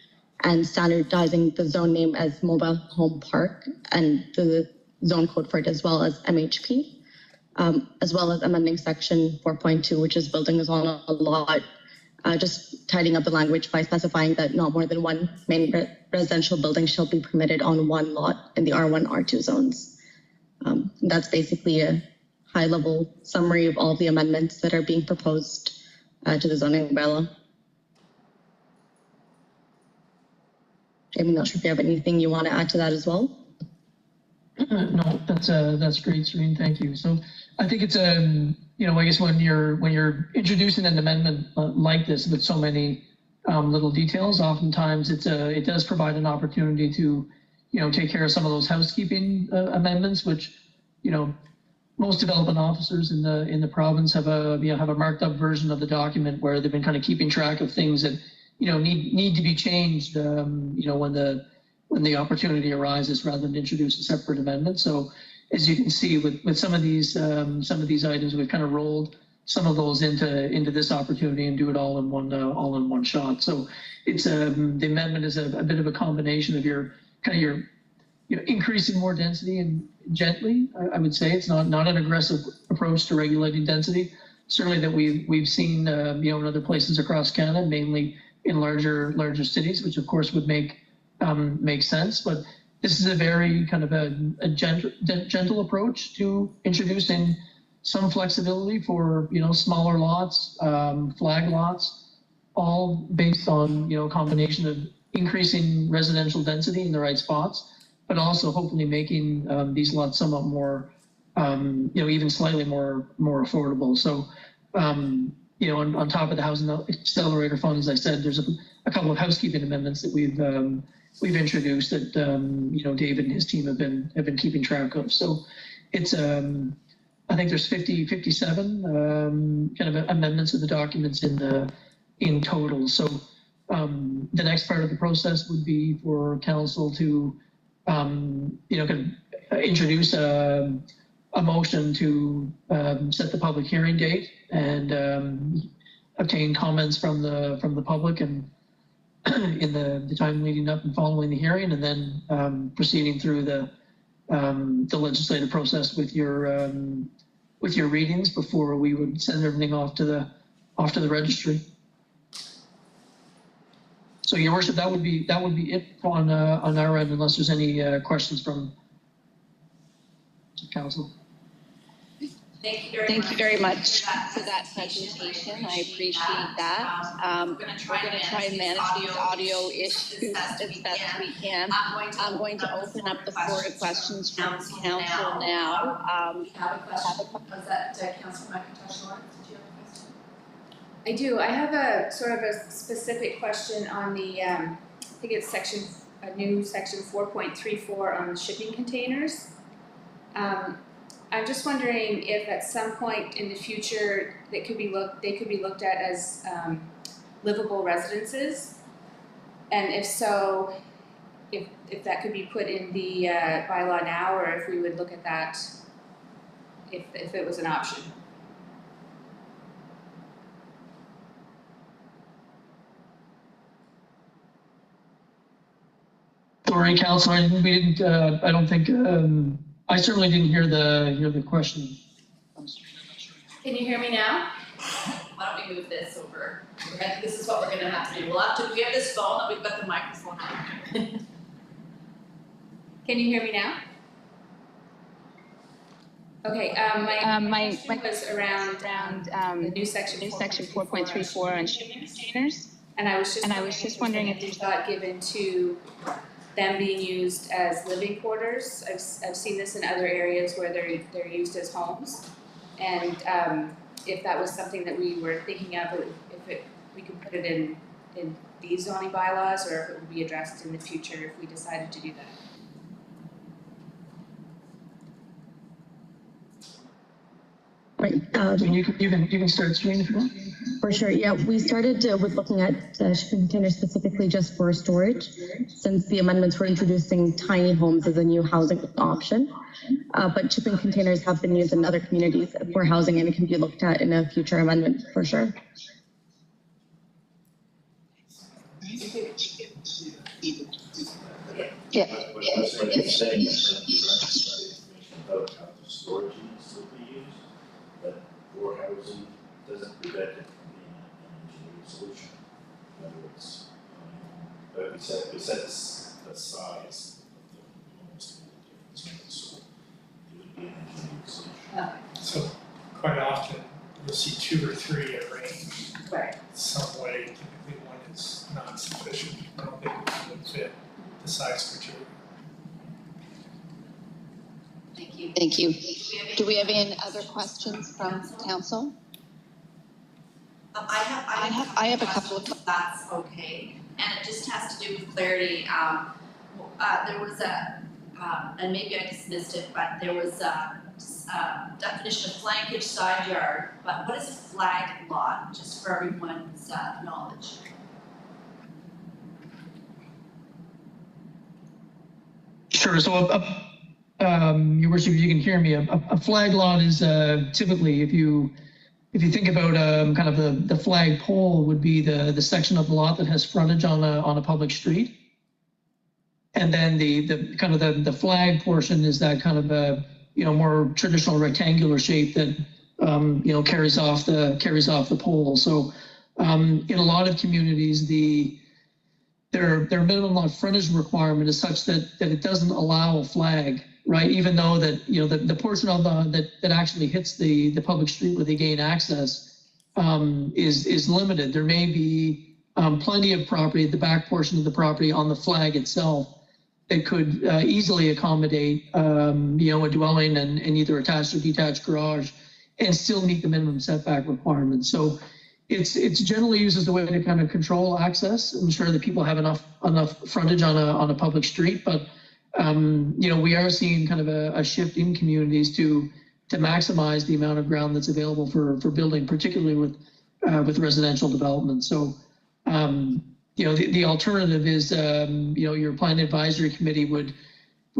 and standardizing the zone name as mobile home park and the zone code for it as well as MHP, as well as amending section 4.2, which is buildings on a lot, just tidying up the language by specifying that not more than one main residential building shall be permitted on one lot in the R1, R2 zones. That's basically a high-level summary of all the amendments that are being proposed to the zoning bylaw. I'm not sure if you have anything you want to add to that as well. No, that's great, Serene. Thank you. So I think it's I guess when you're introducing an amendment like this with so many little details, oftentimes it does provide an opportunity to take care of some of those housekeeping amendments, which most development officers in the province have a marked up version of the document where they've been kind of keeping track of things that need to be changed when the opportunity arises, rather than introduce a separate amendment. So as you can see with some of these items, we've kind of rolled some of those into this opportunity and do it all in one shot. So it's the amendment is a bit of a combination of your increasing more density and gently. I would say it's not an aggressive approach to regulating density. Certainly that we've seen in other places across Canada, mainly in larger cities, which of course would make sense. But this is a very kind of a gentle approach to introducing some flexibility for smaller lots, flag lots, all based on a combination of increasing residential density in the right spots, but also hopefully making these lots somewhat more even slightly more affordable. So on top of the housing accelerator fund, as I said, there's a couple of housekeeping amendments that we've introduced that David and his team have been keeping track of. So it's I think there's 57 kind of amendments of the documents in total. So the next part of the process would be for council to kind of introduce a motion to set the public hearing date and obtain comments from the public and in the time leading up and following the hearing, and then proceeding through the legislative process with your readings before we would send everything off to the registry. So, Your Worship, that would be it on our end, unless there's any questions from council. Thank you very much for that presentation. I appreciate that. We're going to try and manage these audio issues as best we can. I'm going to open up the floor to questions from council now. We have a question. Was that Councilor McIntosh Lawrence? Did you have a question? I do. I have a sort of a specific question on the, I think it's a new section 4.34 on shipping containers. I'm just wondering if at some point in the future they could be looked at as livable residences, and if so, if that could be put in the bylaw now, or if we would look at that if it was an option. Sorry, Councilor, we didn't. I don't think. I certainly didn't hear the question. Can you hear me now? Why don't we move this over? Okay, this is what we're gonna have to do. We have this phone that we've got the microphone on. Can you hear me now? Okay, my question was around the new section 4.34 on shipping containers. And I was just wondering if there's thought given to them being used as living quarters. I've seen this in other areas where they're used as homes, and if that was something that we were thinking of, we could put it in these zoning bylaws, or if it would be addressed in the future if we decided to do that. Right. You can start, Serene, if you want. For sure. Yeah, we started with looking at shipping containers specifically just for storage, since the amendments were introducing tiny homes as a new housing option. But shipping containers have been used in other communities for housing, and it can be looked at in a future amendment for sure. Yeah. What you're saying is that you're going to study information about how the storage units will be used, but for housing doesn't prevent it from being an engineered solution. In other words, but we said the size of the homes will be different, so it would be an engineered solution. So quite often, you'll see 2 or 3 arranged Right. some way, typically one is not sufficient, I don't think it would fit the size criteria. Thank you. Thank you. Do we have any other questions from council? I have a couple of, if that's okay, and it just has to do with clarity. There was and maybe I just missed it, but there was a definition of flankage side yard, but what is a flag lot, just for everyone's knowledge? Sure, so Your Worship, if you can hear me, a flag lot is typically, if you think about kind of the flag pole would be the section of the lot that has frontage on a public street. And then the kind of the flag portion is that kind of a more traditional rectangular shape that carries off the pole. So in a lot of communities, their minimum lot frontage requirement is such that it doesn't allow a flag, right? Even though that the portion of that actually hits the public street where they gain access is limited. There may be plenty of property at the back portion of the property on the flag itself that could easily accommodate a dwelling and either attached or detached garage and still meet the minimum setback requirements. So it's generally used as a way to kind of control access, ensure that people have enough frontage on a public street. But we are seeing kind of a shift in communities to maximize the amount of ground that's available for building, particularly with residential development. So the alternative is your planning advisory committee would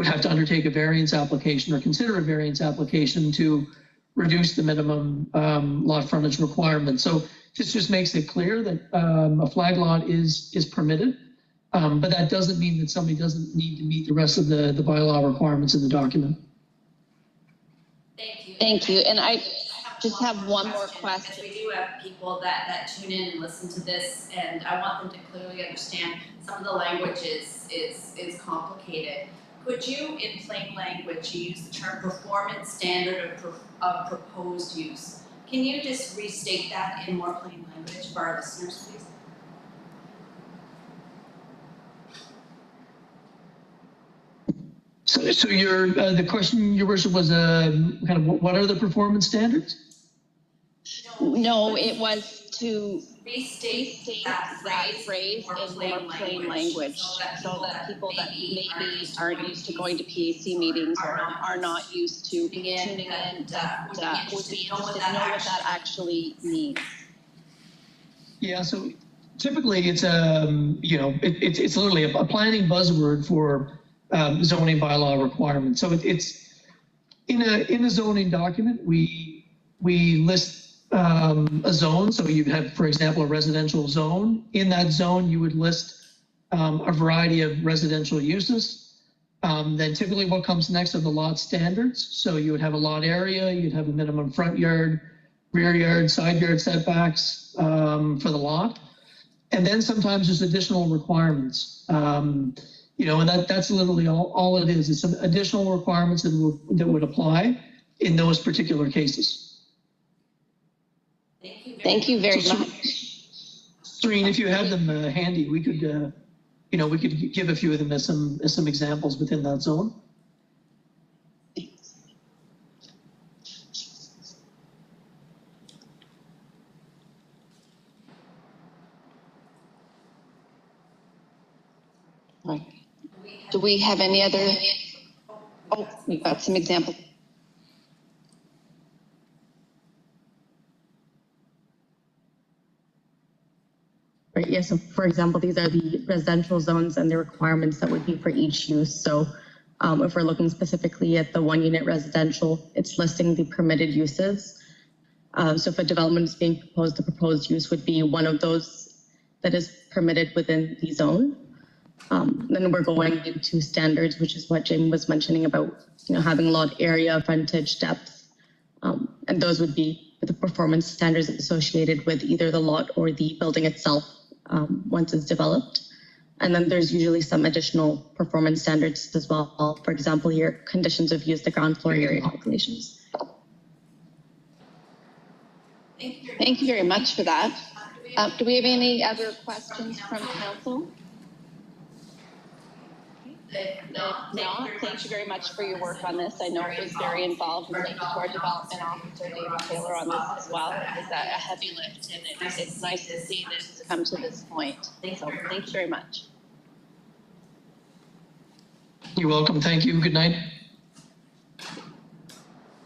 have to undertake a variance application or consider a variance application to reduce the minimum lot frontage requirement. So this just makes it clear that a flag lot is permitted, but that doesn't mean that somebody doesn't need to meet the rest of the bylaw requirements in the document. Thank you. Thank you. And I just have one more question. Because we do have people that tune in and listen to this, and I want them to clearly understand some of the language is complicated. Could you, in plain language, use the term performance standard of proposed use? Can you just restate that in more plain language for our listeners, please? So the question, Your Worship, was kind of what are the performance standards? No, it was to restate that phrase in more plain language so that people that maybe aren't used to going to PAC meetings or are not used to tuning in that would be interested to know what that actually means. Yeah, so typically it's it's literally a planning buzzword for zoning bylaw requirements. So it's in a zoning document we list a zone. So you have, for example, a residential zone. In that zone, you would list a variety of residential uses. Then typically what comes next are the lot standards. So you would have a lot area, you'd have a minimum front yard, rear yard, side yard setbacks for the lot. And then sometimes there's additional requirements. And that's literally all it is. It's some additional requirements that would apply in those particular cases. Thank you very much. Serene, if you have them handy, we could give a few of them as some examples within that zone. Right. Do we have any other? Oh, we've got some examples. Right, yeah, so for example, these are the residential zones and the requirements that would be for each use. So if we're looking specifically at the 1-unit residential, it's listing the permitted uses. So if a development is being proposed, the proposed use would be one of those that is permitted within the zone. Then we're going into standards, which is what Jim was mentioning about, having lot area, frontage, depth. And those would be the performance standards associated with either the lot or the building itself once it's developed. And then there's usually some additional performance standards as well. For example, here, conditions of use, the ground floor area calculations. Thank you very much for that. Do we have any other questions from council? If not, thank you very much for your work on this. I know it was very involved, and thank you to our development officer, David Taylor, on this as well. It was a heavy lift, and it's nice to see this come to this point. So thank you very much. You're welcome. Thank you. Good night.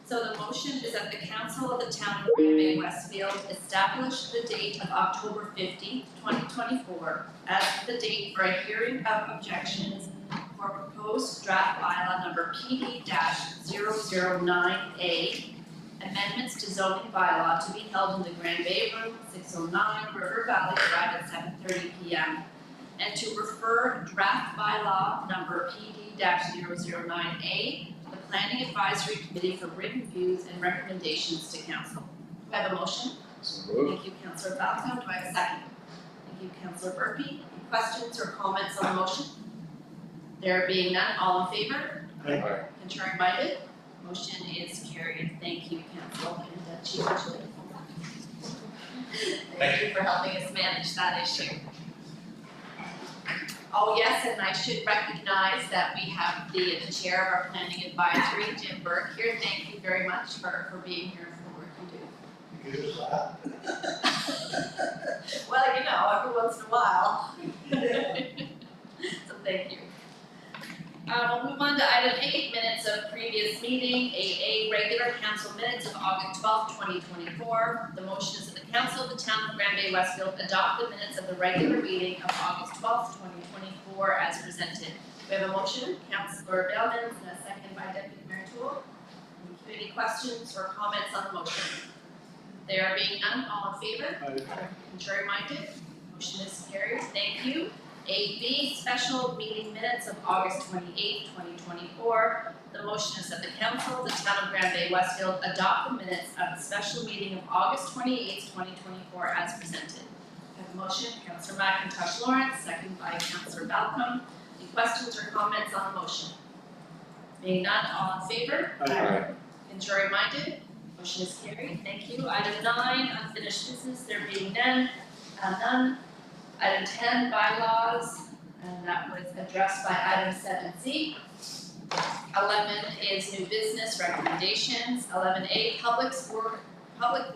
So the motion is that the council of the town of Bay-Westfield establish the date of October 15th, 2024 as the date for a hearing of objections for proposed draft bylaw number PD-009A, amendments to zoning bylaw to be held in the Grand Bay Room, 609 River Valley Drive at 7:30 p.m. and to refer draft bylaw number PD-009A the Planning Advisory Committee for written views and recommendations to council. Do I have a motion? Thank you, Councillor Falcone. Do I have a second? Thank you, Councillor Burpee. Any questions or comments on the motion? There being none, all in favor? Aye. Contrary minded? Motion is carried. Thank you, Council, and Chief Julie. Thank you for helping us manage that issue. Oh, yes, and I should recognize that we have the chair of our planning advisory, Jim Burke, here. Thank you very much for being here and for the work you do. You do that? Well, every once in a while. So thank you. We'll move on to item 8, minutes of previous meeting, 8A, regular council minutes of August 12th, 2024. The motion is that the council of the town of Grand Bay-Westfield adopt the minutes of the regular meeting of August 12th, 2024 as presented. We have a motion, Councillor Bellman, and a second by Deputy Mayor Toole. Any questions or comments on the motion? There being none, all in favor? Contrary minded? Motion is carried. Thank you. 8B, special meeting minutes of August 28th, 2024. The motion is that the council of the town of Grand Bay-Westfield adopt the minutes of the special meeting of August 28th, 2024 as presented. I have a motion, Councillor McIntosh Lawrence, second by Councillor Balcom. Any questions or comments on the motion? Being none, all in favor? Aye. Contrary minded? Motion is carried. Thank you. Item 9, unfinished business, there being none. Item 10, bylaws, and that was addressed by item 7C. 11 is new business recommendations. 11A, public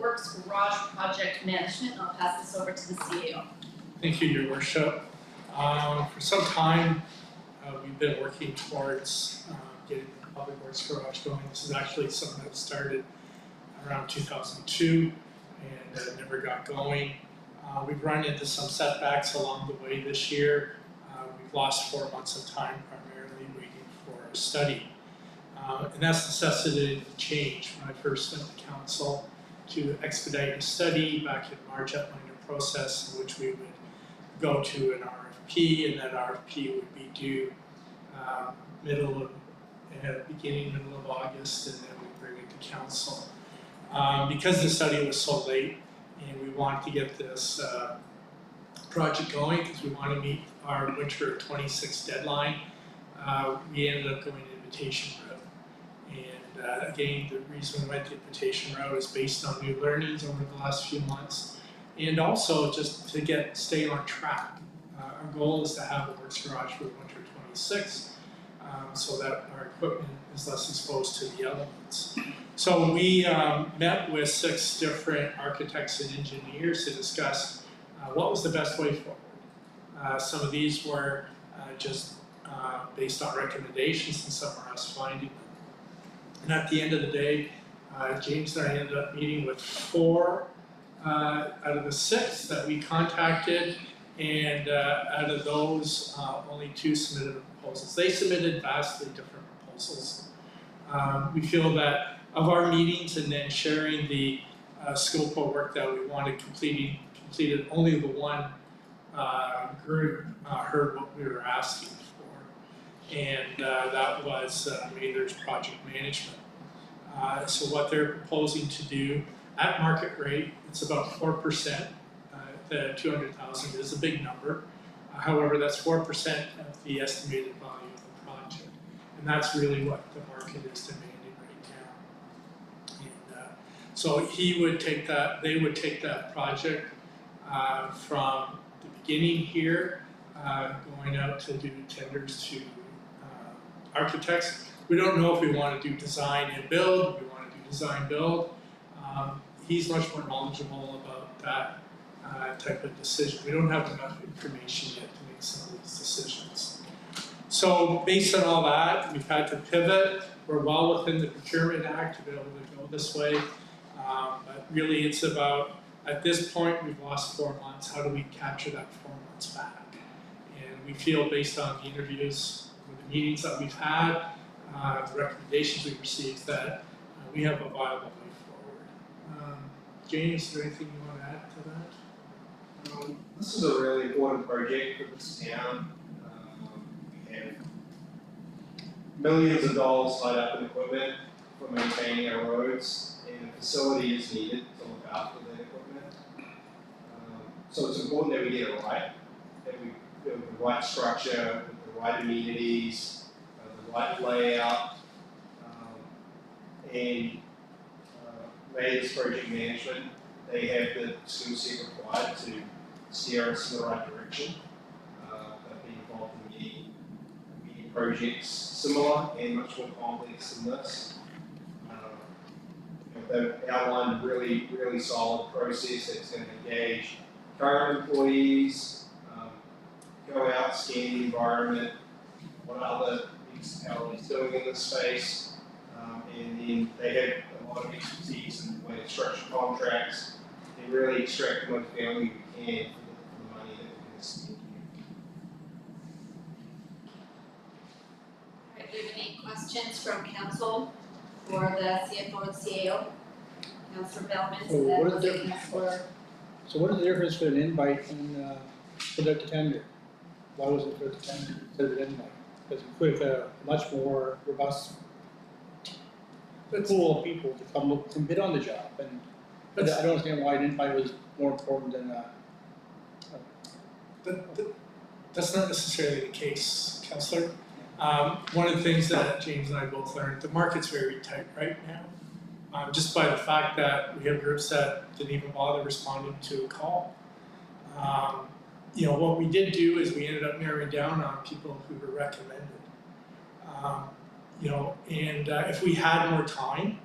works garage project management. I'll pass this over to the CEO. Thank you, Your Worship. For some time, we've been working towards getting the public works garage going. This is actually something that started around 2002 and never got going. We've run into some setbacks along the way this year. We've lost 4 months of time primarily waiting for a study. And that's necessitated a change when I first went to council to expedite a study back in March, outlined a process in which we would go to an RFP, and that RFP would be due middle of August, and then we bring it to council. Because the study was so late, and we wanted to get this project going because we want to meet our winter 26 deadline, we ended up going invitation route. And again, the reason we went the invitation route is based on new learnings over the last few months, and also just to stay on track. Our goal is to have a works garage for winter 26, so that our equipment is less exposed to the elements. So we met with 6 different architects and engineers to discuss what was the best way forward. Some of these were just based on recommendations, and some were us finding them. And at the end of the day, James and I ended up meeting with 4 out of the 6 that we contacted, and out of those, only 2 submitted proposals. They submitted vastly different proposals. We feel that of our meetings and then sharing the scope of work that we wanted completed, only the one group heard what we were asking for, and that was Mather's project management. So what they're proposing to do at market rate, it's about 4%. The 200,000 is a big number. However, that's 4% of the estimated value of the project, and that's really what the market is demanding right now. And so he would take that, they would take that project from the beginning here, going out to do tenders to architects. We don't know if we want to do design and build, if we want to do design build. He's much more knowledgeable about that type of decision. We don't have enough information yet to make some of these decisions. So based on all that, we've had to pivot. We're well within the Procurement Act to be able to go this way. But really it's about, at this point, we've lost 4 months. How do we capture that 4 months back? And we feel based on the interviews, with the meetings that we've had, the recommendations we've received, that we have a viable way forward. James, is there anything you want to add to that? This is a really important project for this town. We have millions of dollars tied up in equipment for maintaining our roads, and a facility is needed to look after that equipment. So it's important that we get it right, that we build the right structure, with the right amenities, the right layout, and Mather's project management, they have the skill set required to steer us in the right direction. They've been involved in many projects similar and much more complex than this. They've outlined a really, really solid process that's going to engage current employees, go out, scan the environment, what other municipalities doing in this space, and then they have a lot of expertise in the way to structure contracts and really extract the most value we can for the money that we're going to spend here. Alright, do you have any questions from council for the CFO and CAO? Councillor Bellman, So that what is was the looking for. So what is the difference for an invite and for the tender? Why was it for the tender instead of an invite? Because we could have a much more robust pool of people to come look and bid on the job, and but I don't understand why an invite was more important than That's not necessarily the case, Councillor. One of the things that James and I both learned, the market's very tight right now. Just by the fact that we have groups that didn't even bother responding to a call. You know, what we did do is we ended up narrowing down on people who were recommended. You know, and if we had more time,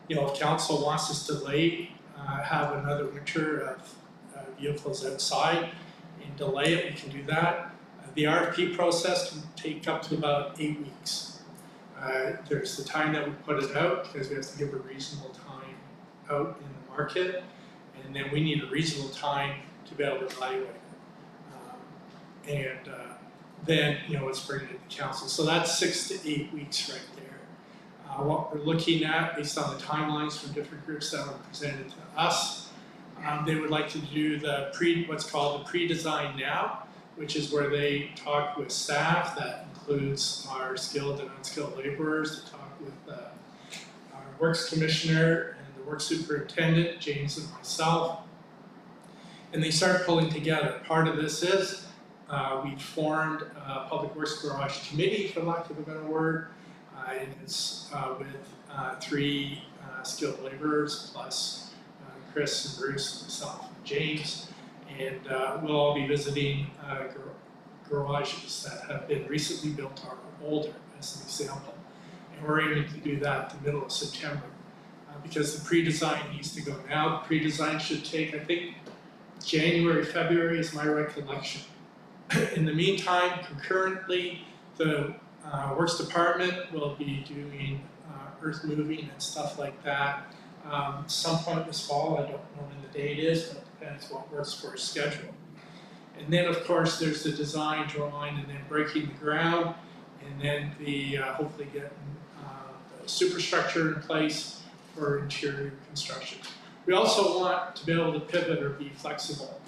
you know, if council wants us to delay, have another winter of vehicles outside and delay it, we can do that. The RFP process can take up to about 8 weeks. There's the time that we put it out because we have to give a reasonable time out in the market, and then we need a reasonable time to be able to evaluate it. Then, you know, it's bringing it to council. So that's 6 to 8 weeks right there. What we're looking at, based on the timelines from different groups that were presented to us, they would like to do the what's called the pre-design now, which is where they talk with staff. That includes our skilled and unskilled laborers, to talk with our works commissioner and the work superintendent, James and myself. And they start pulling together. Part of this is we formed a public works garage committee, for lack of a better word. And it's with 3 skilled laborers plus Chris and Bruce and myself and James. And we'll all be visiting garages that have been recently built or older, as an example. And we're aiming to do that the middle of September because the pre-design needs to go now. The pre-design should take, I think, January, February is my recollection. In the meantime, concurrently, the Works Department will be doing earth moving and stuff like that. Some point this fall, I don't know when the date is, but it depends what works for his schedule. And then of course there's the design, drawing, and then breaking the ground, and then the hopefully getting the superstructure in place for interior construction. We also want to be able to pivot or be flexible.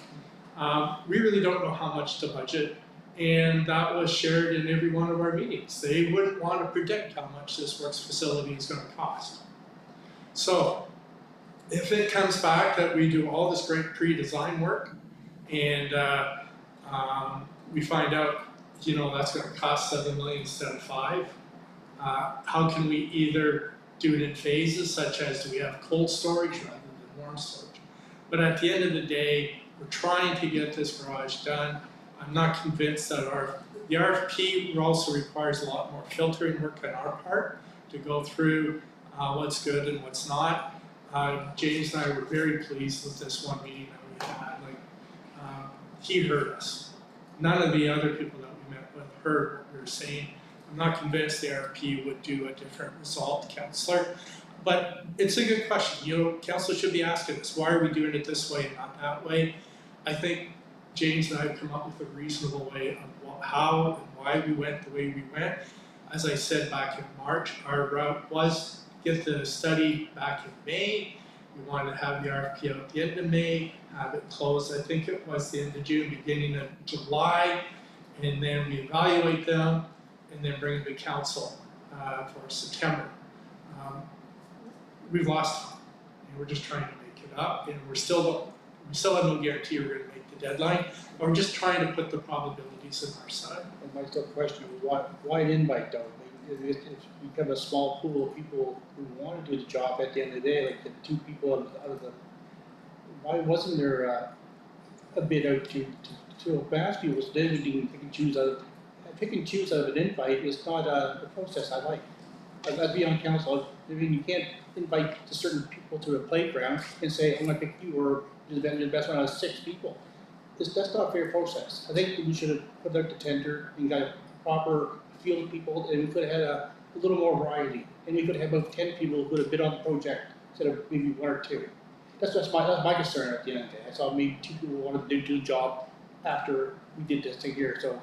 We really don't know how much to budget, and that was shared in every one of our meetings. They wouldn't want to predict how much this works facility is going to cost. So if it comes back that we do all this great pre-design work and we find out, that's going to cost $7 million instead of $5 million, how can we either do it in phases, such as do we have cold storage rather than warm storage? But at the end of the day, we're trying to get this garage done. I'm not convinced that the RFP also requires a lot more filtering work on our part to go through what's good and what's not. James and I were very pleased with this one meeting that we had. He heard us. None of the other people that we met with heard what we were saying. I'm not convinced the RFP would do a different result, Councillor. But it's a good question. Council should be asking this. Why are we doing it this way and not that way? I think James and I have come up with a reasonable way of how and why we went the way we went. As I said back in March, our route was get the study back in May. We wanted to have the RFP out at the end of May, have it closed, I think it was the end of June, beginning of July, and then we evaluate them and then bring them to council for September. We've lost time, and we're just trying to make it up, and we still have no guarantee we're going to make the deadline, but we're just trying to put the probabilities on our side. And my still question was why an invite though? If you have a small pool of people who want to do the job at the end of the day, like the 2 people out of the, why wasn't there a bid out to ask people so they would pick and choose out of an invite is not a process I like. I'd be on council. I mean, you can't invite certain people to a playground and say, I'm going to pick you or you're the best one out of 6 people. That's not a fair process. I think we should have put out the tender and got a proper field of people, and we could have had a little more variety. And we could have about 10 people who could have bid on the project instead of maybe 1 or 2. That's my concern at the end of the day. I saw maybe 2 people wanted to do the job after we did this thing here. So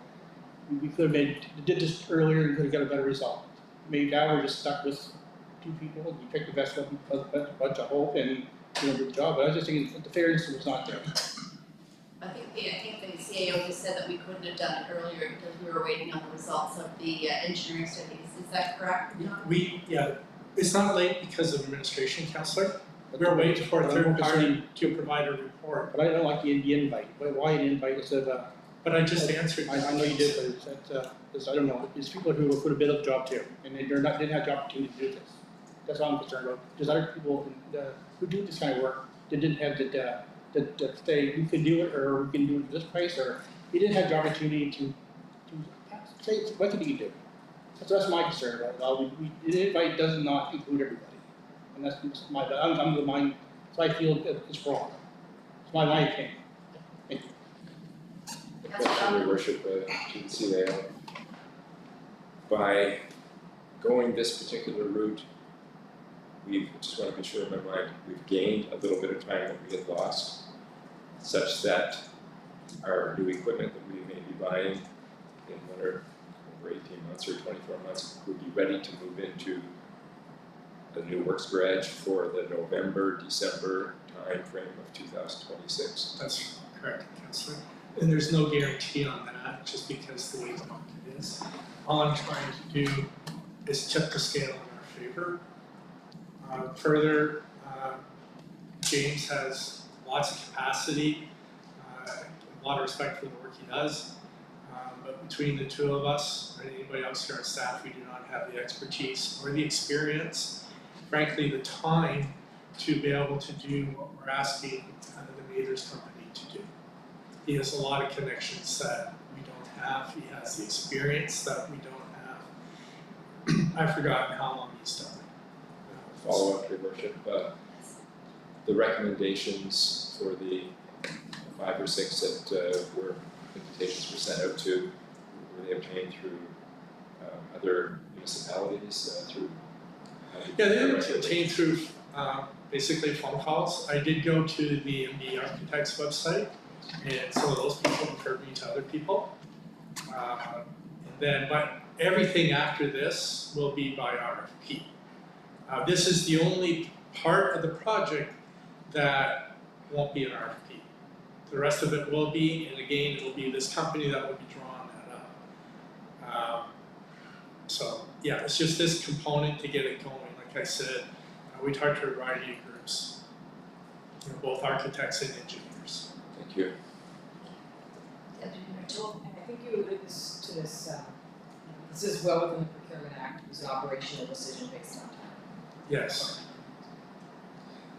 we could have did this earlier and could have got a better result. Maybe now we're just stuck with 2 people, and you pick the best one, a bunch of hope, and do a good job. But I was just thinking that the fairness was not there. I think the CAO just said that we couldn't have done it earlier because we were waiting on the results of the engineering studies. Is that correct? Yeah, it's not late because of administration, Councillor. We're waiting for a third party to provide a report. But I don't like the invite. Why an invite instead of But I just answered. I know you did, but it's I don't know. It's people who could have bid on the job too, and didn't have the opportunity to do this. That's all I'm concerned about. There's other people who do this kind of work that didn't have that say we could do it or we can do it at this price, or he didn't have the opportunity to say what did he do. That's my concern about it all. The invite does not include everybody, and that's my. I'm the mind. So I feel it's wrong. It's my opinion. Thank you. Question, Your Worship, to the CAO. By going this particular route, just want to be sure in my mind, we've gained a little bit of time that we had lost, such that our new equipment that we may be buying in over 18 months or 24 months would be ready to move into the new works garage for the November, December time frame of 2026. That's correct, Councillor. And there's no guarantee on that, just because the way the market is. All I'm trying to do is tip the scale in our favor. Further, James has lots of capacity, a lot of respect for the work he does. But between the 2 of us, or anybody else here on staff, we do not have the expertise or the experience, frankly, the time to be able to do what we're asking the Mathers company to do. He has a lot of connections that we don't have. He has the experience that we don't have. I've forgotten how long he's done it. Follow up, Your Worship. The recommendations for the 5 or 6 that were invitations were sent out to, were they obtained through other municipalities? Yeah, they were obtained through basically phone calls. I did go to the MD Architects website, and some of those people referred me to other people. But everything after this will be by RFP. This is the only part of the project that won't be an RFP. the rest of it will be, and again, it'll be this company that will be drawing that up. So yeah, it's just this component to get it going. Like I said, we talked to a variety of groups, both architects and engineers. Thank you. Deputy Mayor Tool. And I think you alluded to this, this is well within the Procurement Act, it was an operational decision based on time. Yes.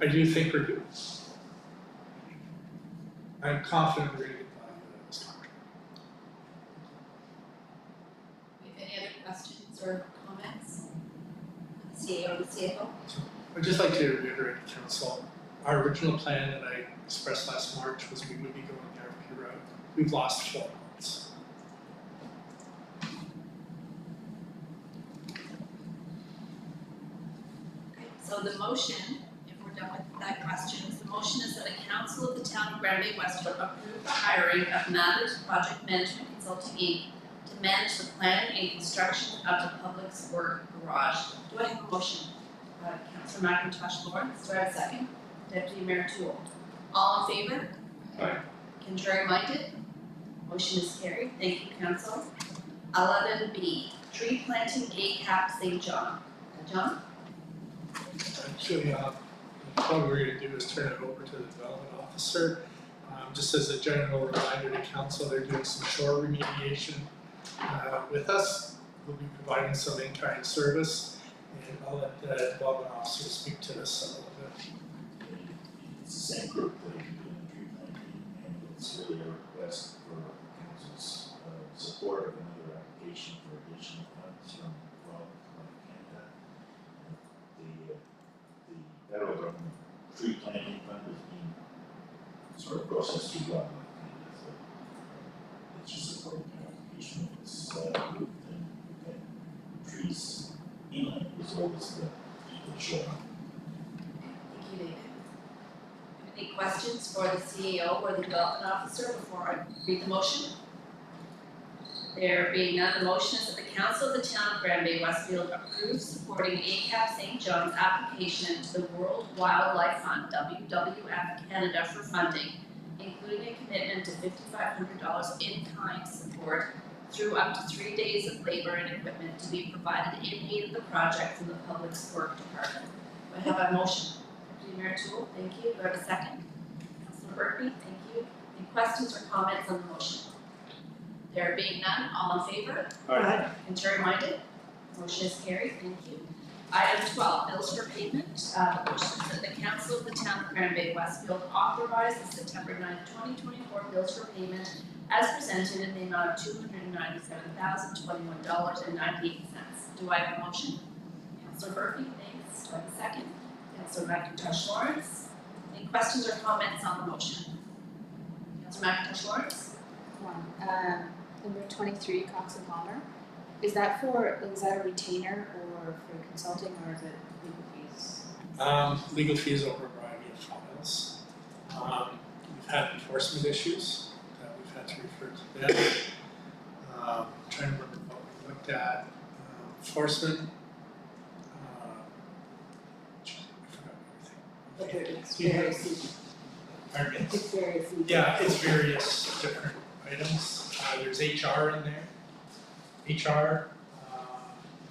I do think we're good. I'm confident we're going to get value out of this contract. Any other questions or comments? CAO to CFO? I'd just like to reiterate to Council, our original plan that I expressed last March was we would be going the RFP route. We've lost 12 months. Okay, so the motion, if we're done with that question, is the motion is that the council of the town of Grand Bay-Westfield approve the hiring of Matters Project Management Consulting Inc. to manage the planning and construction of the Public Works Garage. Do I have a motion? Councilor McIntosh Lawrence, do I have a second? Deputy Mayor Toole. All in favor? Aye. Contrary minded? Motion is carried. Thank you, council. 11B, tree planting ACAP St. John. John? Actually, what we're going to do is turn it over to the development officer. Just as a general reminder to council, they're doing some shore remediation with us. We'll be providing some in-kind service, and I'll let the development officer speak to this a little bit. It's the same group that we do in the tree planting, and it's really a request for council's support of another application for additional funds from Canada. The federal government tree planting fund is being sort of processed through government Canada, so it's just supporting an application of this group, and we've got trees inland as well as the shore. Thank you, David. Any questions for the CAO or the development officer before I read the motion? There being none, the motion is that the council of the town of Grand Bay-Westfield approves supporting ACAP St. John's application to the World Wildlife Fund, WWF Canada, for funding, including a commitment to $5,500 in-kind support through up to 3 days of labor and equipment to be provided in aid of the project from the Public Works Department. Do I have a motion? Deputy Mayor Toole, thank you. Do I have a second? Councilor Berkey, thank you. Any questions or comments on the motion? There being none, all in favor? Aye. Contrary minded? Motion is carried, thank you. Item 12, bills for payment. The motion is that the council of the town of Grand Bay-Westfield authorize the September 9th, 2024 bills for payment as presented in the amount of $297,021.98. Do I have a motion? Councilor Berkey, thanks. Do I have a second? Councilor McIntosh Lawrence. Any questions or comments on the motion? Councilor McIntosh Lawrence? Number 23, Cox and Palmer. Is that a retainer or for consulting, or is it legal fees? Legal fees over a variety of files. We've had enforcement issues that we've had to refer to them. Trying to remember what we looked at. Enforcement. I forgot everything. It's various, Pardon me? it's various. Yeah, it's various different items. There's HR in there. HR,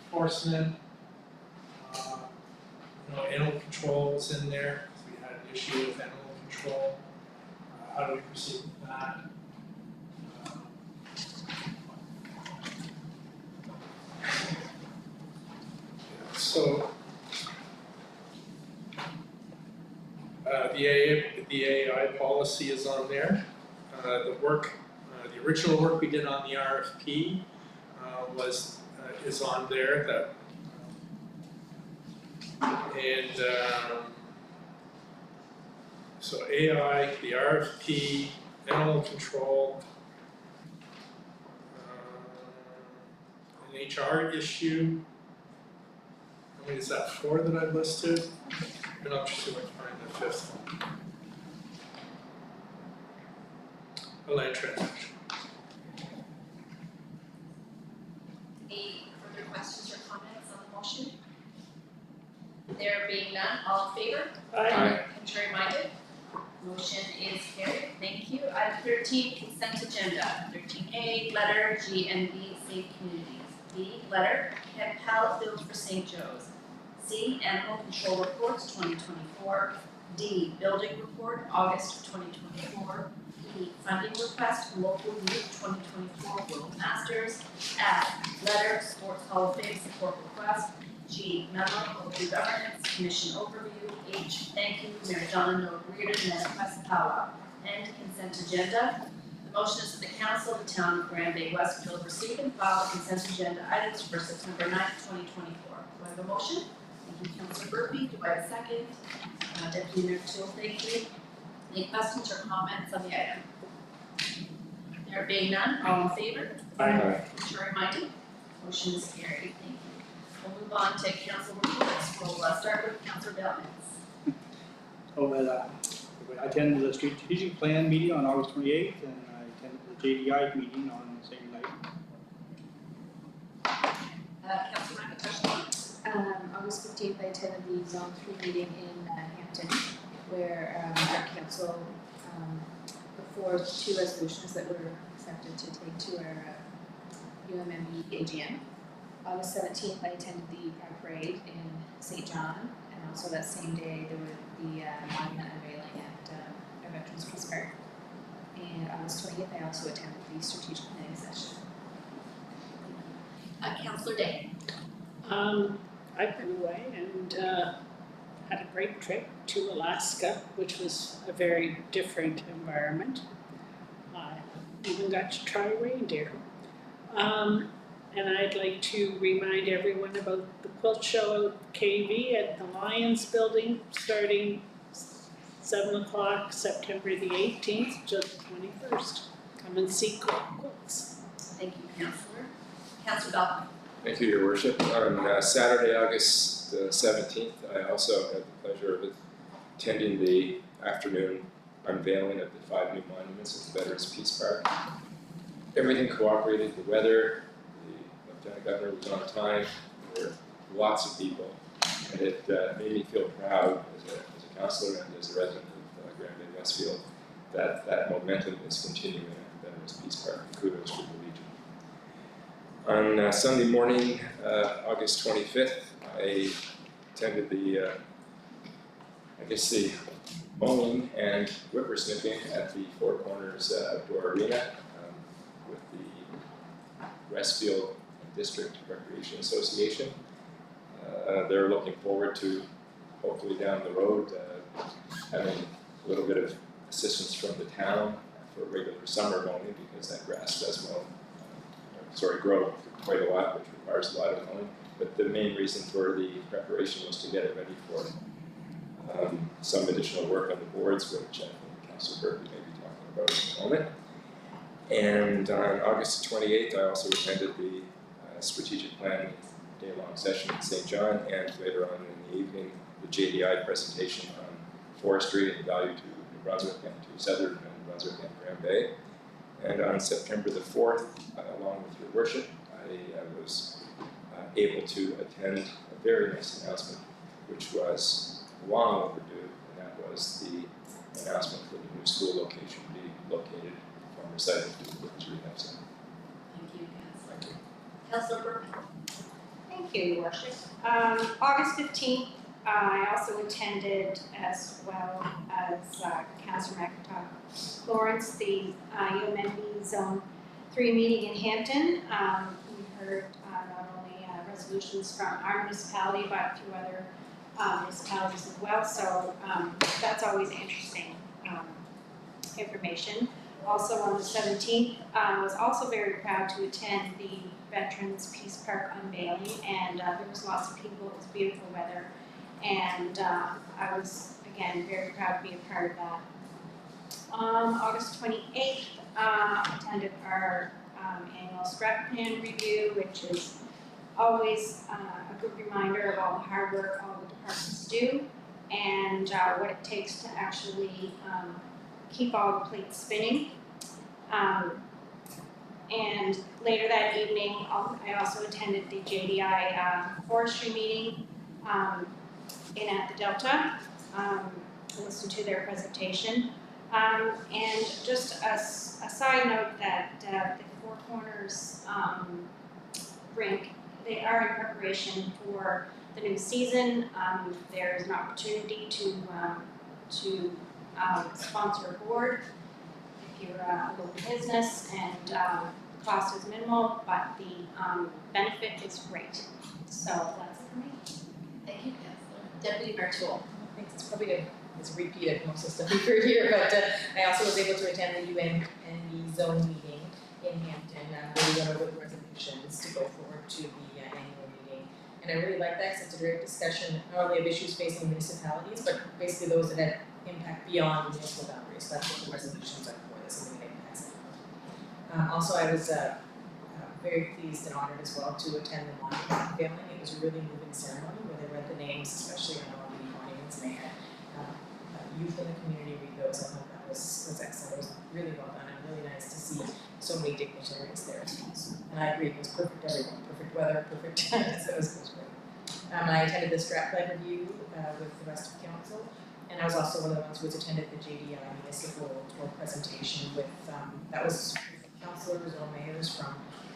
enforcement, animal control is in there. We had an issue with animal control. How do we proceed with that? So, the AI policy is on there. The original work we did on the RFP is on there. So AI, the RFP, animal control, an HR issue. How many is that? 4 that I've listed? And I'll just see if I can find the 5th one. A land transaction. Any further questions or comments on the motion? There being none, all in favor? Aye. Contrary minded? Motion Motion is carried. Thank you. Item 13, consent agenda. 13A, letter G and B, Safe Communities. B, letter, pallet build for St. Joe's. C, animal control reports 2024. D, building report, August 2024. E, funding request, local youth 2024 World Masters. F, letter, Sports Hall of Fame support request. G, memo, local governance, commission overview. H, thank you, Mayor Donna Noel Reardon, and request powwow. End consent agenda. The motion is for the council of the town of Grand Bay-Westfield receive and file the consent agenda items for September 9th, 2024. Do I have a motion? Thank you, Councilor Burpee. Do I have a second? Deputy Mayor Teal, thank you. Any questions or comments on the item? There being none, all in favor? Aye. Contrary minded? Motion is carried. Thank you. We'll move on to council reports. We'll start with Councilor Bellmans. I attended the strategic plan meeting on August 28th, and I attended the JDI meeting on the same night. Councilor McIntosh. August 15th, I attended the Zone 3 meeting in Hampton, where our council put forward 2 resolutions that were accepted to take to our UMMB AGM. August 17th, I attended the Pride Parade in St. John, and also that same day there was the monument unveiling at our Veterans Peace Park. And August 20th, I also attended the strategic planning session. Councilor Day. I've been away and had a great trip to Alaska, which was a very different environment. I even got to try reindeer. And I'd like to remind everyone about the quilt show at KV at the Lions building starting 7 o'clock, September the 18th to the 21st. Come and see quilts. Thank you, Councilor. Councilor Bell. Thank you, Your Worship. On Saturday, August 17th, I also had the pleasure of attending the afternoon unveiling of the 5 new monuments at the Veterans Peace Park. Everything cooperated, the weather, the Lieutenant Governor was on time, there were lots of people, and it made me feel proud as a councillor and as a resident of Grand Bay-Westfield that momentum is continuing at the Veterans Peace Park. Kudos to the Legion. On Sunday morning, August 25th, I attended the mowing and whippersnipping at the Four Corners Outdoor Arena with the Westfield District Recreation Association. They're looking forward to, hopefully down the road, having a little bit of assistance from the town for regular summer mowing, because that grass does grow quite a lot, which requires a lot of mowing. But the main reason for the preparation was to get it ready for some additional work on the boards, which I think Councilor Burpee may be talking about in a moment. And on August 28th, I also attended the strategic planning day-long session in St. John, and later on in the evening, the JDI presentation on forestry and value to New Brunswick and to Southern New Brunswick and Grand Bay. And on September the 4th, along with Your Worship, I was able to attend a very nice announcement, which was long overdue, and that was the announcement for the new school location being located from the site of the Woodlands Rehab Center. Thank you, Councilor. Thank you. Councilor Burpee. Thank you, Your Worship. August 15th, I also attended, as well as Councilor McIntosh Lawrence, the UMNB Zone 3 meeting in Hampton. We heard not only resolutions from our municipality, but a few other municipalities as well, so that's always interesting information. Also on the 17th, I was also very proud to attend the Veterans Peace Park unveiling, and there was lots of people. It was beautiful weather, and I was again very proud to be a part of that. August 28th, attended our annual scrap plan review, which is always a good reminder of all the hard work all the departments do, and what it takes to actually keep all the plates spinning. And later that evening, I also attended the JDI forestry meeting in at the Delta, listened to their presentation. And just a side note that the Four Corners rink, they are in preparation for the new season. There's an opportunity to sponsor a board if you're a local business, and the cost is minimal, but the benefit is great. So that's it for me. Thank you, Councillor. Deputy Mayor Toole. I think it's probably it's a repeat of most of the stuff we've heard here, but I also was able to attend the UNB zone meeting in Hampton, where we went over the resolutions to go forward to the annual meeting. And I really like that because it's a great discussion, not only of issues facing municipalities, but basically those that have impact beyond municipal boundaries. That's what the resolutions are for, this is the impacts. Also, I was very pleased and honored as well to attend the monument unveiling. It was a really moving ceremony where they read the names, especially on all the monuments, and they had youth in the community read those. I thought that was excellent. It was really well done and really nice to see so many dignitaries there. And I agree, it was perfect everyone, perfect weather, perfect, so it was great. I attended the strat plan review with the rest of council, and I was also one of the ones who attended the JDI municipal tour presentation with, that was councillors or mayors from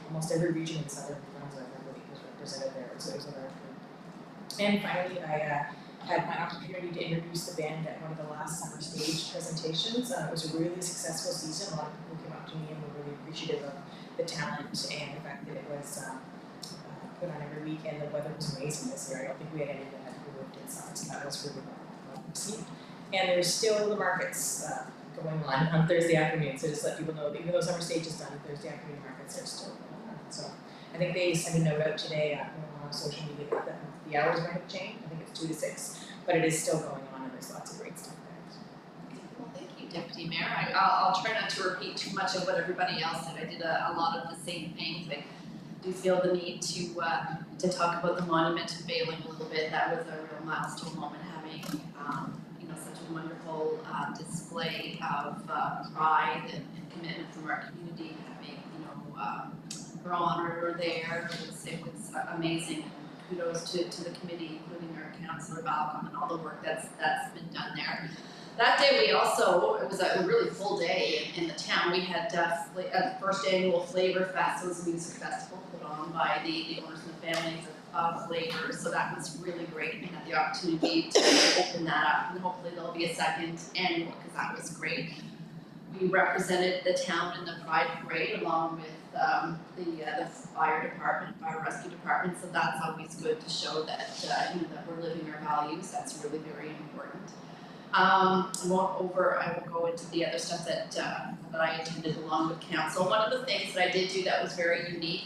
almost every region in southern New Brunswick, I believe, was represented there, so it was a very good. And finally, I had my opportunity to introduce the band at one of the last summer stage presentations. It was a really successful season. A lot of people came up to me and were really appreciative of the talent and the fact that it was put on every weekend. The weather was amazing this year. I don't think we had any that had lived inside, so that was really well received. And there's still the markets going on Thursday afternoon, so just let people know that even though summer stage is done, Thursday afternoon markets are still going on. So I think they sent a note out today on social media that the hours might have changed. I think it's 2 to 6, but it is still going on, and there's lots of great stuff there. Well, thank you, Deputy Mayor. I'll try not to repeat too much of what everybody else said. I did a lot of the same things. I do feel the need to talk about the monument unveiling a little bit. That was a real milestone moment, having such a wonderful display of pride and commitment from our community, having her honor there. It was amazing. Kudos to the committee, including our councillor Balcom, and all the work that's been done there. That day it was a really full day in the town. We had the first annual Flavor Fest. It was a music festival put on by the owners and the families of Flavor, so that was really great. We had the opportunity to open that up, and hopefully there'll be a second annual, because that was great. We represented the town in the Pride Parade along with the fire department, fire rescue department, so that's always good to show that that we're living our values. That's really very important. I won't go into the other stuff that I attended along with council. One of the things that I did do that was very unique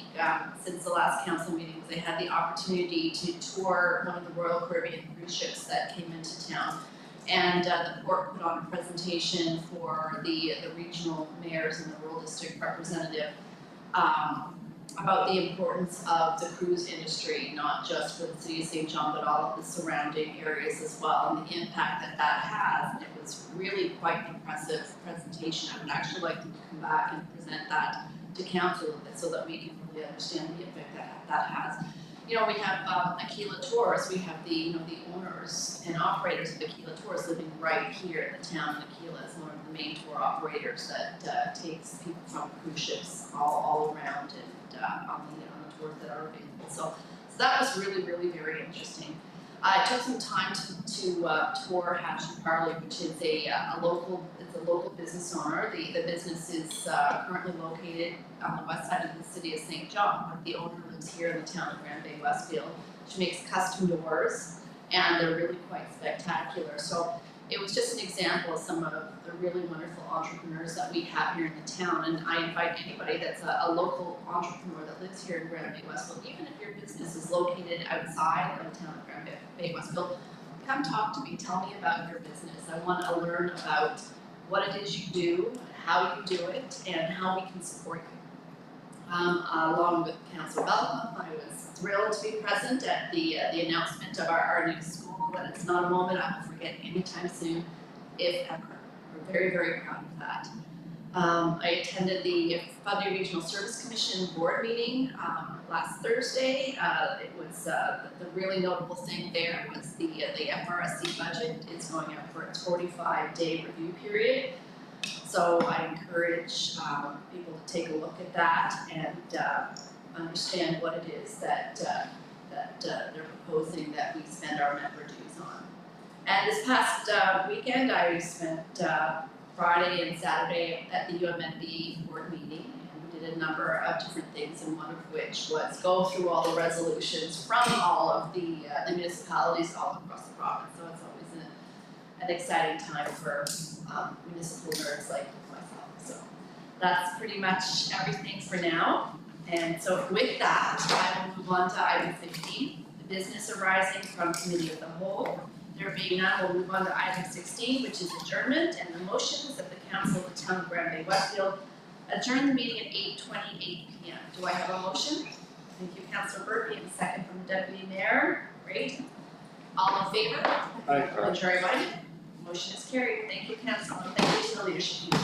since the last council meeting was I had the opportunity to tour one of the Royal Caribbean cruise ships that came into town. And the port put on a presentation for the regional mayors and the rural district representative about the importance of the cruise industry, not just for the city of St. John, but all of the surrounding areas as well, and the impact that has. And it was really quite an impressive presentation. I would actually like to come back and present that to council a bit so that we can really understand the impact that has. We have Aquila Tours. We have the owners and operators of Aquila Tours living right here in the town. And Aquila is one of the main tour operators that takes people from cruise ships all around and on the tours that are available. So that was really, really very interesting. I took some time to tour Hatch and Parley, which is a local business owner. The business is currently located on the west side of the city of St. John, but the owner lives here in the town of Grand Bay-Westfield. She makes custom doors, and they're really quite spectacular. So it was just an example of some of the really wonderful entrepreneurs that we have here in the town, and I invite anybody that's a local entrepreneur that lives here in Grand Bay-Westfield, even if your business is located outside of the town of Grand Bay-Westfield, come talk to me, tell me about your business. I want to learn about what it is you do, how you do it, and how we can support you. Along with Councillor Balcom, I was thrilled to be present at the announcement of our new school, and it's not a moment I will forget anytime soon, if ever. We're very, very proud of that. I attended the Fundy Regional Service Commission board meeting last Thursday. It was the really notable thing there was the FRSC budget is going up for its 45-day review period. So I encourage people to take a look at that and understand what it is that they're proposing that we spend our member dues on. And this past weekend, I spent Friday and Saturday at the UMNB board meeting, and we did a number of different things, and one of which was go through all the resolutions from all of the municipalities all across the province. So it's always an exciting time for municipal nerds like myself. So that's pretty much everything for now. And so with that, I will move on to item 15, the business arising from committee of the whole. There being none, we'll move on to item 16, which is adjournment, and the motion is that the Council of the Town of Grand Bay-Westfield adjourn the meeting at 8:28 p.m. Do I have a motion? Thank you, Councillor Burke, and a second from the Deputy Mayor. Great. All in favor? Aye. Contrary minded? Motion is carried. Thank you, Council, and thank you to the leadership team.